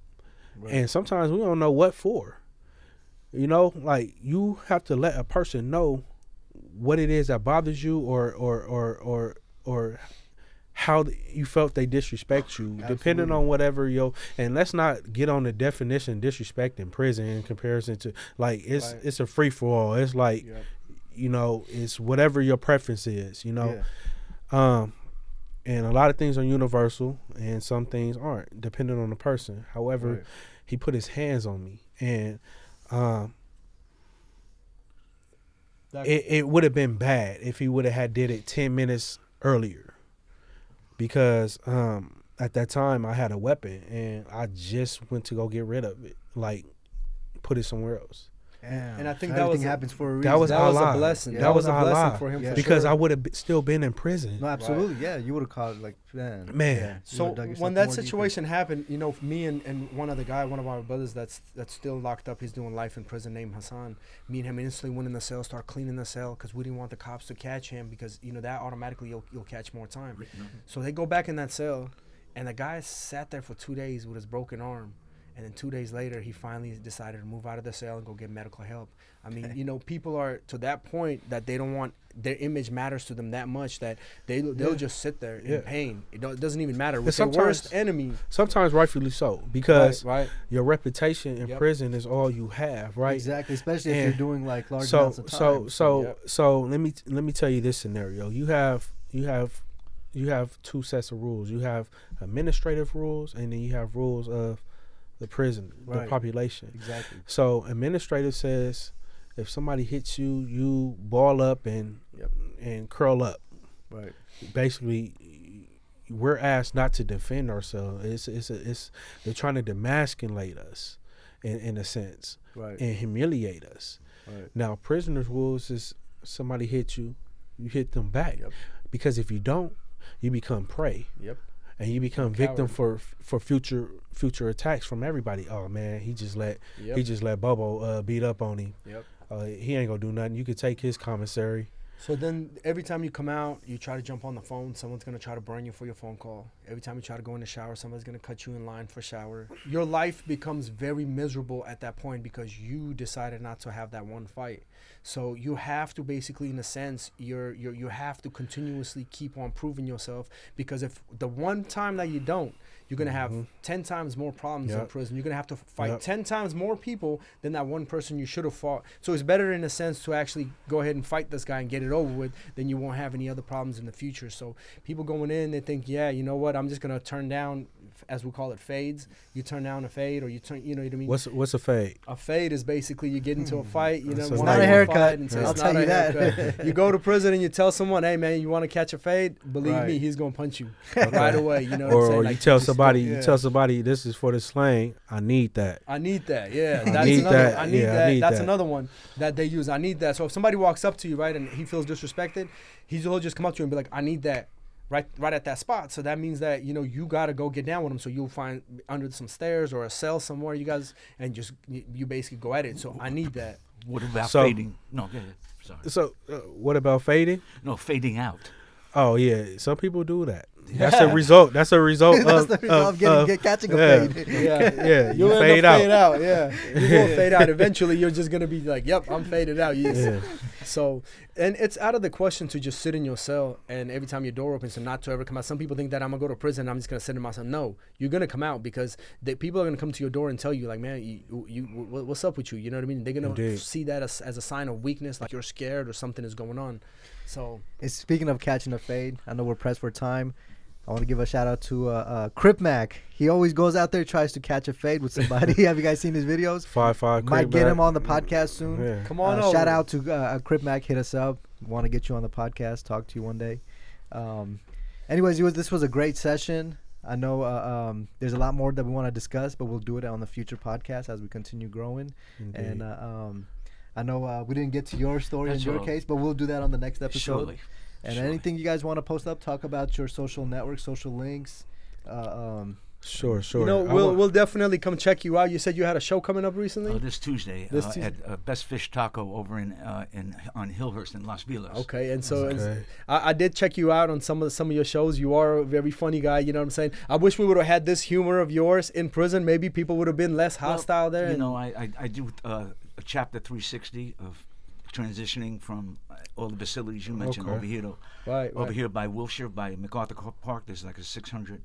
Right.
And sometimes we don't know what for. You know, like, you have to let a person know what it is that bothers you, or how you felt they disrespect you. Absolutely. Depending on whatever and let's not get on the definition disrespect in prison in comparison to, like, it's a free for all. It's like, you know, it's whatever your preference is, you know. And a lot of things are universal, and some things aren't, depending on the person. However,
Right.
he put his hands on me, and it would have been bad if he would have had did it 10 minutes earlier, because at that time I had a weapon, and I just went to go get rid of it, like put it somewhere else.
And I think
so
that
everything
was
happens for a reason.
That was
that was
Allah.
a blessing.
Yeah.
That was a
Allah.
blessing for him
Yeah.
for
Because
sure.
I would have still been in prison.
No, absolutely. Yeah, you would have called like man.
Man.
Yeah, you
So
would've dug yourself
when that
more deeper.
situation happened, you know, me and one other guy, one of our brothers that's still locked up, he's doing life in prison, named Hassan. Me and him instantly went in the cell, start cleaning the cell because we didn't want the cops to catch him, because you know that automatically you'll catch more time. So they go back in that cell, and the guy sat there for 2 days with his broken arm. And then 2 days later, he finally decided to move out of the cell and go get medical help. I mean, you know, people are to that point that they don't want their image matters to them that much that they'll just sit there in pain. It doesn't even matter. With their worst enemy.
Sometimes rightfully so, because
Right.
your reputation in
Yep.
prison is all you have, right?
Exactly, especially if
And
you're doing like large
So
amounts of time.
so let me tell you this scenario. You have two sets of rules. You have administrative rules, and then you have rules of the prison, the
Right.
population.
Exactly.
So administrative says if somebody hits you, you ball up and curl up.
Right.
Basically, we're asked not to defend ourselves. It's they're trying to demasculate us in a sense,
Right.
and humiliate us.
Right.
Now, prisoners' rules is somebody hit you, you hit them back.
Yep.
Because if you don't, you become prey.
Yep.
And you become victim for future attacks from everybody. Oh man, he just let Bobo beat up on him.
Yep.
He ain't gonna do nothing. You could take his commissary.
So then every time you come out, you try to jump on the phone, someone's going to try to burn you for your phone call. Every time you try to go in the shower, somebody's going to cut you in line for shower. Your life becomes very miserable at that point because you decided not to have that one fight. So you have to basically, in a sense, you have to continuously keep on proving yourself, because if the one time that you don't, you're going to have 10 times more problems in prison. You're going to have to fight 10 times more people than that one person you should have fought. So it's better in a sense to actually go ahead and fight this guy and get it over with, then you won't have any other problems in the future. So people going in, they think, yeah, you know what, I'm just going to turn down, as we call it, fades. You turn down a fade, or you turn, you know what I mean?
What's a fade?
A fade is basically you get into a fight, you know,
It's
one
not a
on one
haircut.
fight, and
I'll
it's
tell
not
you
a
that.
haircut. You go to prison and you tell someone, hey man, you want to catch a fade? Believe me, he's gonna punch you right away. You know what I'm saying?
Or
Like,
you tell
just-
somebody,
yeah.
this is for the slang. I need that.
I need that. Yeah,
I
that's
need
another.
that.
I need
Yeah, I
that.
need
That's
that.
another one that they use. I need that. So if somebody walks up to you, right, and he feels disrespected, he'll just come up to you and be like, I need that. Right at that spot. So that means that, you know, you got to go get down with him. So you'll find under some stairs or a cell somewhere, you guys, and just you basically go at it. So I need that.
What about
So-
fading? No, go ahead. Sorry.
So what about fading?
No, fading out.
Oh yeah, some people do that. That's a result. That's a result
That's
of
the result of catching a fade.
Yeah, you
You'll
fade
end up
out.
fade out. Yeah, you will fade out. Eventually, you're just gonna be like, "Yep, I'm faded out." Yes.
Yeah.
So, and it's out of the question to just sit in your cell and every time your door opens, so not to ever come out. Some people think that I'm gonna go to prison and I'm just gonna sit in my cell. No, you're gonna come out, because people are gonna come to your door and tell you, like, man, what's up with you? You know what I mean? They're gonna
Indeed.
see that as a sign of weakness, like you're scared or something is going on. So,
And speaking of catching a fade, I know we're pressed for time. I want to give a shout out to Crip Mac. He always goes out there, tries to catch a fade with somebody. Have you guys seen his videos?
5'5"
Might get him on the podcast soon.
Yeah.
come on over.
Shout out to Crip Mac. Hit us up. Want to get you on the podcast. Talk to you one day. Anyways, this was a great session. I know there's a lot more that we want to discuss, but we'll do it on the future podcast as we continue growing.
Indeed.
And I know we didn't get to your story
That's
in your
all.
case, but we'll do that on the next episode.
Surely.
And
Surely.
anything you guys want to post up, talk about your social networks, social links.
Sure.
You know,
I
we'll
want-
we'll definitely come check you out. You said you had a show coming up recently.
This Tuesday,
This Tuesday.
at Best Fish Taco over on Hillhurst in Las Vegas.
Okay, and so
Okay.
I did check you out on some of your shows. You are a very funny guy. You know what I'm saying? I wish we would have had this humor of yours in prison. Maybe people would have been less hostile there.
You
and-
know, I do a chapter 360 of transitioning from all the facilities you mentioned
Okay.
over here to
right.
over here by Wilshire, by MacArthur Park. There's like a 600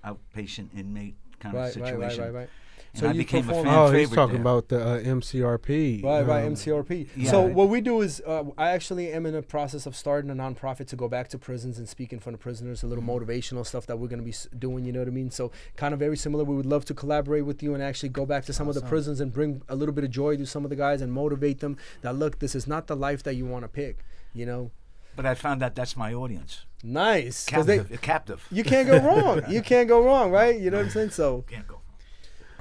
outpatient inmate kind of situation.
Right.
And
So
I
you
became a
perform-
fan
Oh,
favorite
he's talking
there.
about the MCRP.
Right, MCRP.
Yeah.
So what we do is, I actually am in the process of starting a nonprofit to go back to prisons and speak in front of prisoners, a little motivational stuff that we're going to be doing, you know what I mean? So kind of very similar. We would love to collaborate with you and actually go back to some of the prisons and bring a little bit of joy to some of the guys and motivate them that, look, this is not the life that you want to pick, you know?
But I found out that's my audience.
Nice. 'Cause
Captive.
you can't go wrong. You can't go wrong, right? You know what I'm saying? So
Can't go.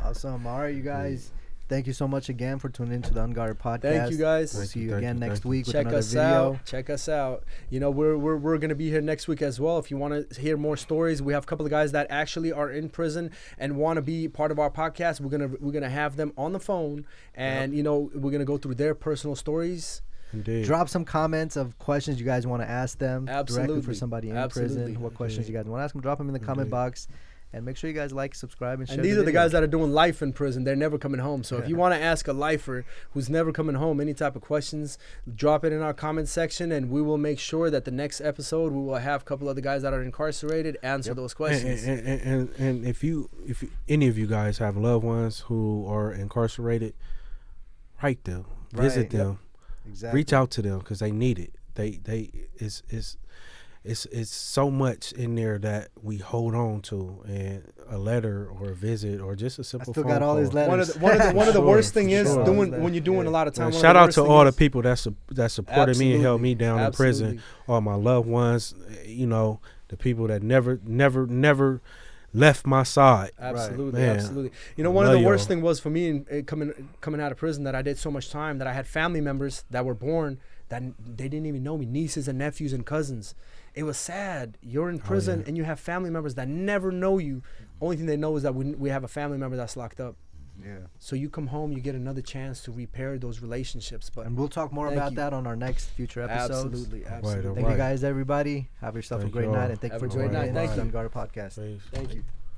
Awesome. All right, you guys. Thank you so much again for tuning into the Unguarded podcast.
thank you guys.
We'll
Thank
see
you,
you
thank
again
you,
next
thank you.
week with
Check
another
us
video.
out. Check us out. You know, we're going to be here next week as well. If you want to hear more stories, we have a couple of guys that actually are in prison and want to be part of our podcast. We're gonna have them on the phone, and you know, we're gonna go through their personal stories.
Indeed.
Drop some comments of questions you guys want to ask them directly for
Absolutely.
somebody in
Absolutely.
prison. What questions you guys want to ask them? Drop them in the comment
Indeed.
box, and make sure you guys like, subscribe, and share.
And these are the
video.
guys that are doing life in prison. They're never coming home. So if you want to ask a lifer who's never coming home any type of questions, drop it in our comment section, and we will make sure that the next episode we will have a couple of the guys that are incarcerated answer those questions.
And if any of you guys have loved ones who are incarcerated, write them, visit
Right.
them,
Exactly.
reach out to them because they need it. It's so much in there that we hold on to, and a letter or a visit or just a
I
simple
still
phone
got all
call.
these letters.
One of the
Sure,
worst thing is
sure.
doing when you're doing a lot of time.
Man,
one of
shout
the
out
worst
to
thing
all the
is-
people that supported me and held me down in prison.
Absolutely.
All my loved ones, you know, the people that never left my side.
Absolutely,
Man,
absolutely. You know,
I
one of the
love
worst
y'all.
thing was for me in coming out of prison that I did so much time that I had family members that were born that they didn't even know me, nieces and nephews and cousins. It was sad. You're in prison and you have family members that never know you. Only thing they know is that we have a family member that's locked up.
Yeah.
So you come home, you get another chance to repair those relationships. But
And we'll talk more
Thank
about
you.
that on our next future episodes.
absolutely,
All right,
absolutely.
all
Thank you
right.
guys, everybody. Have yourself
Thank
a great
y'all.
night, and thank
Have
you
a
for
great
tuning
night.
in
Thank
to the
you.
Unguarded podcast.
Peace.
Thank you.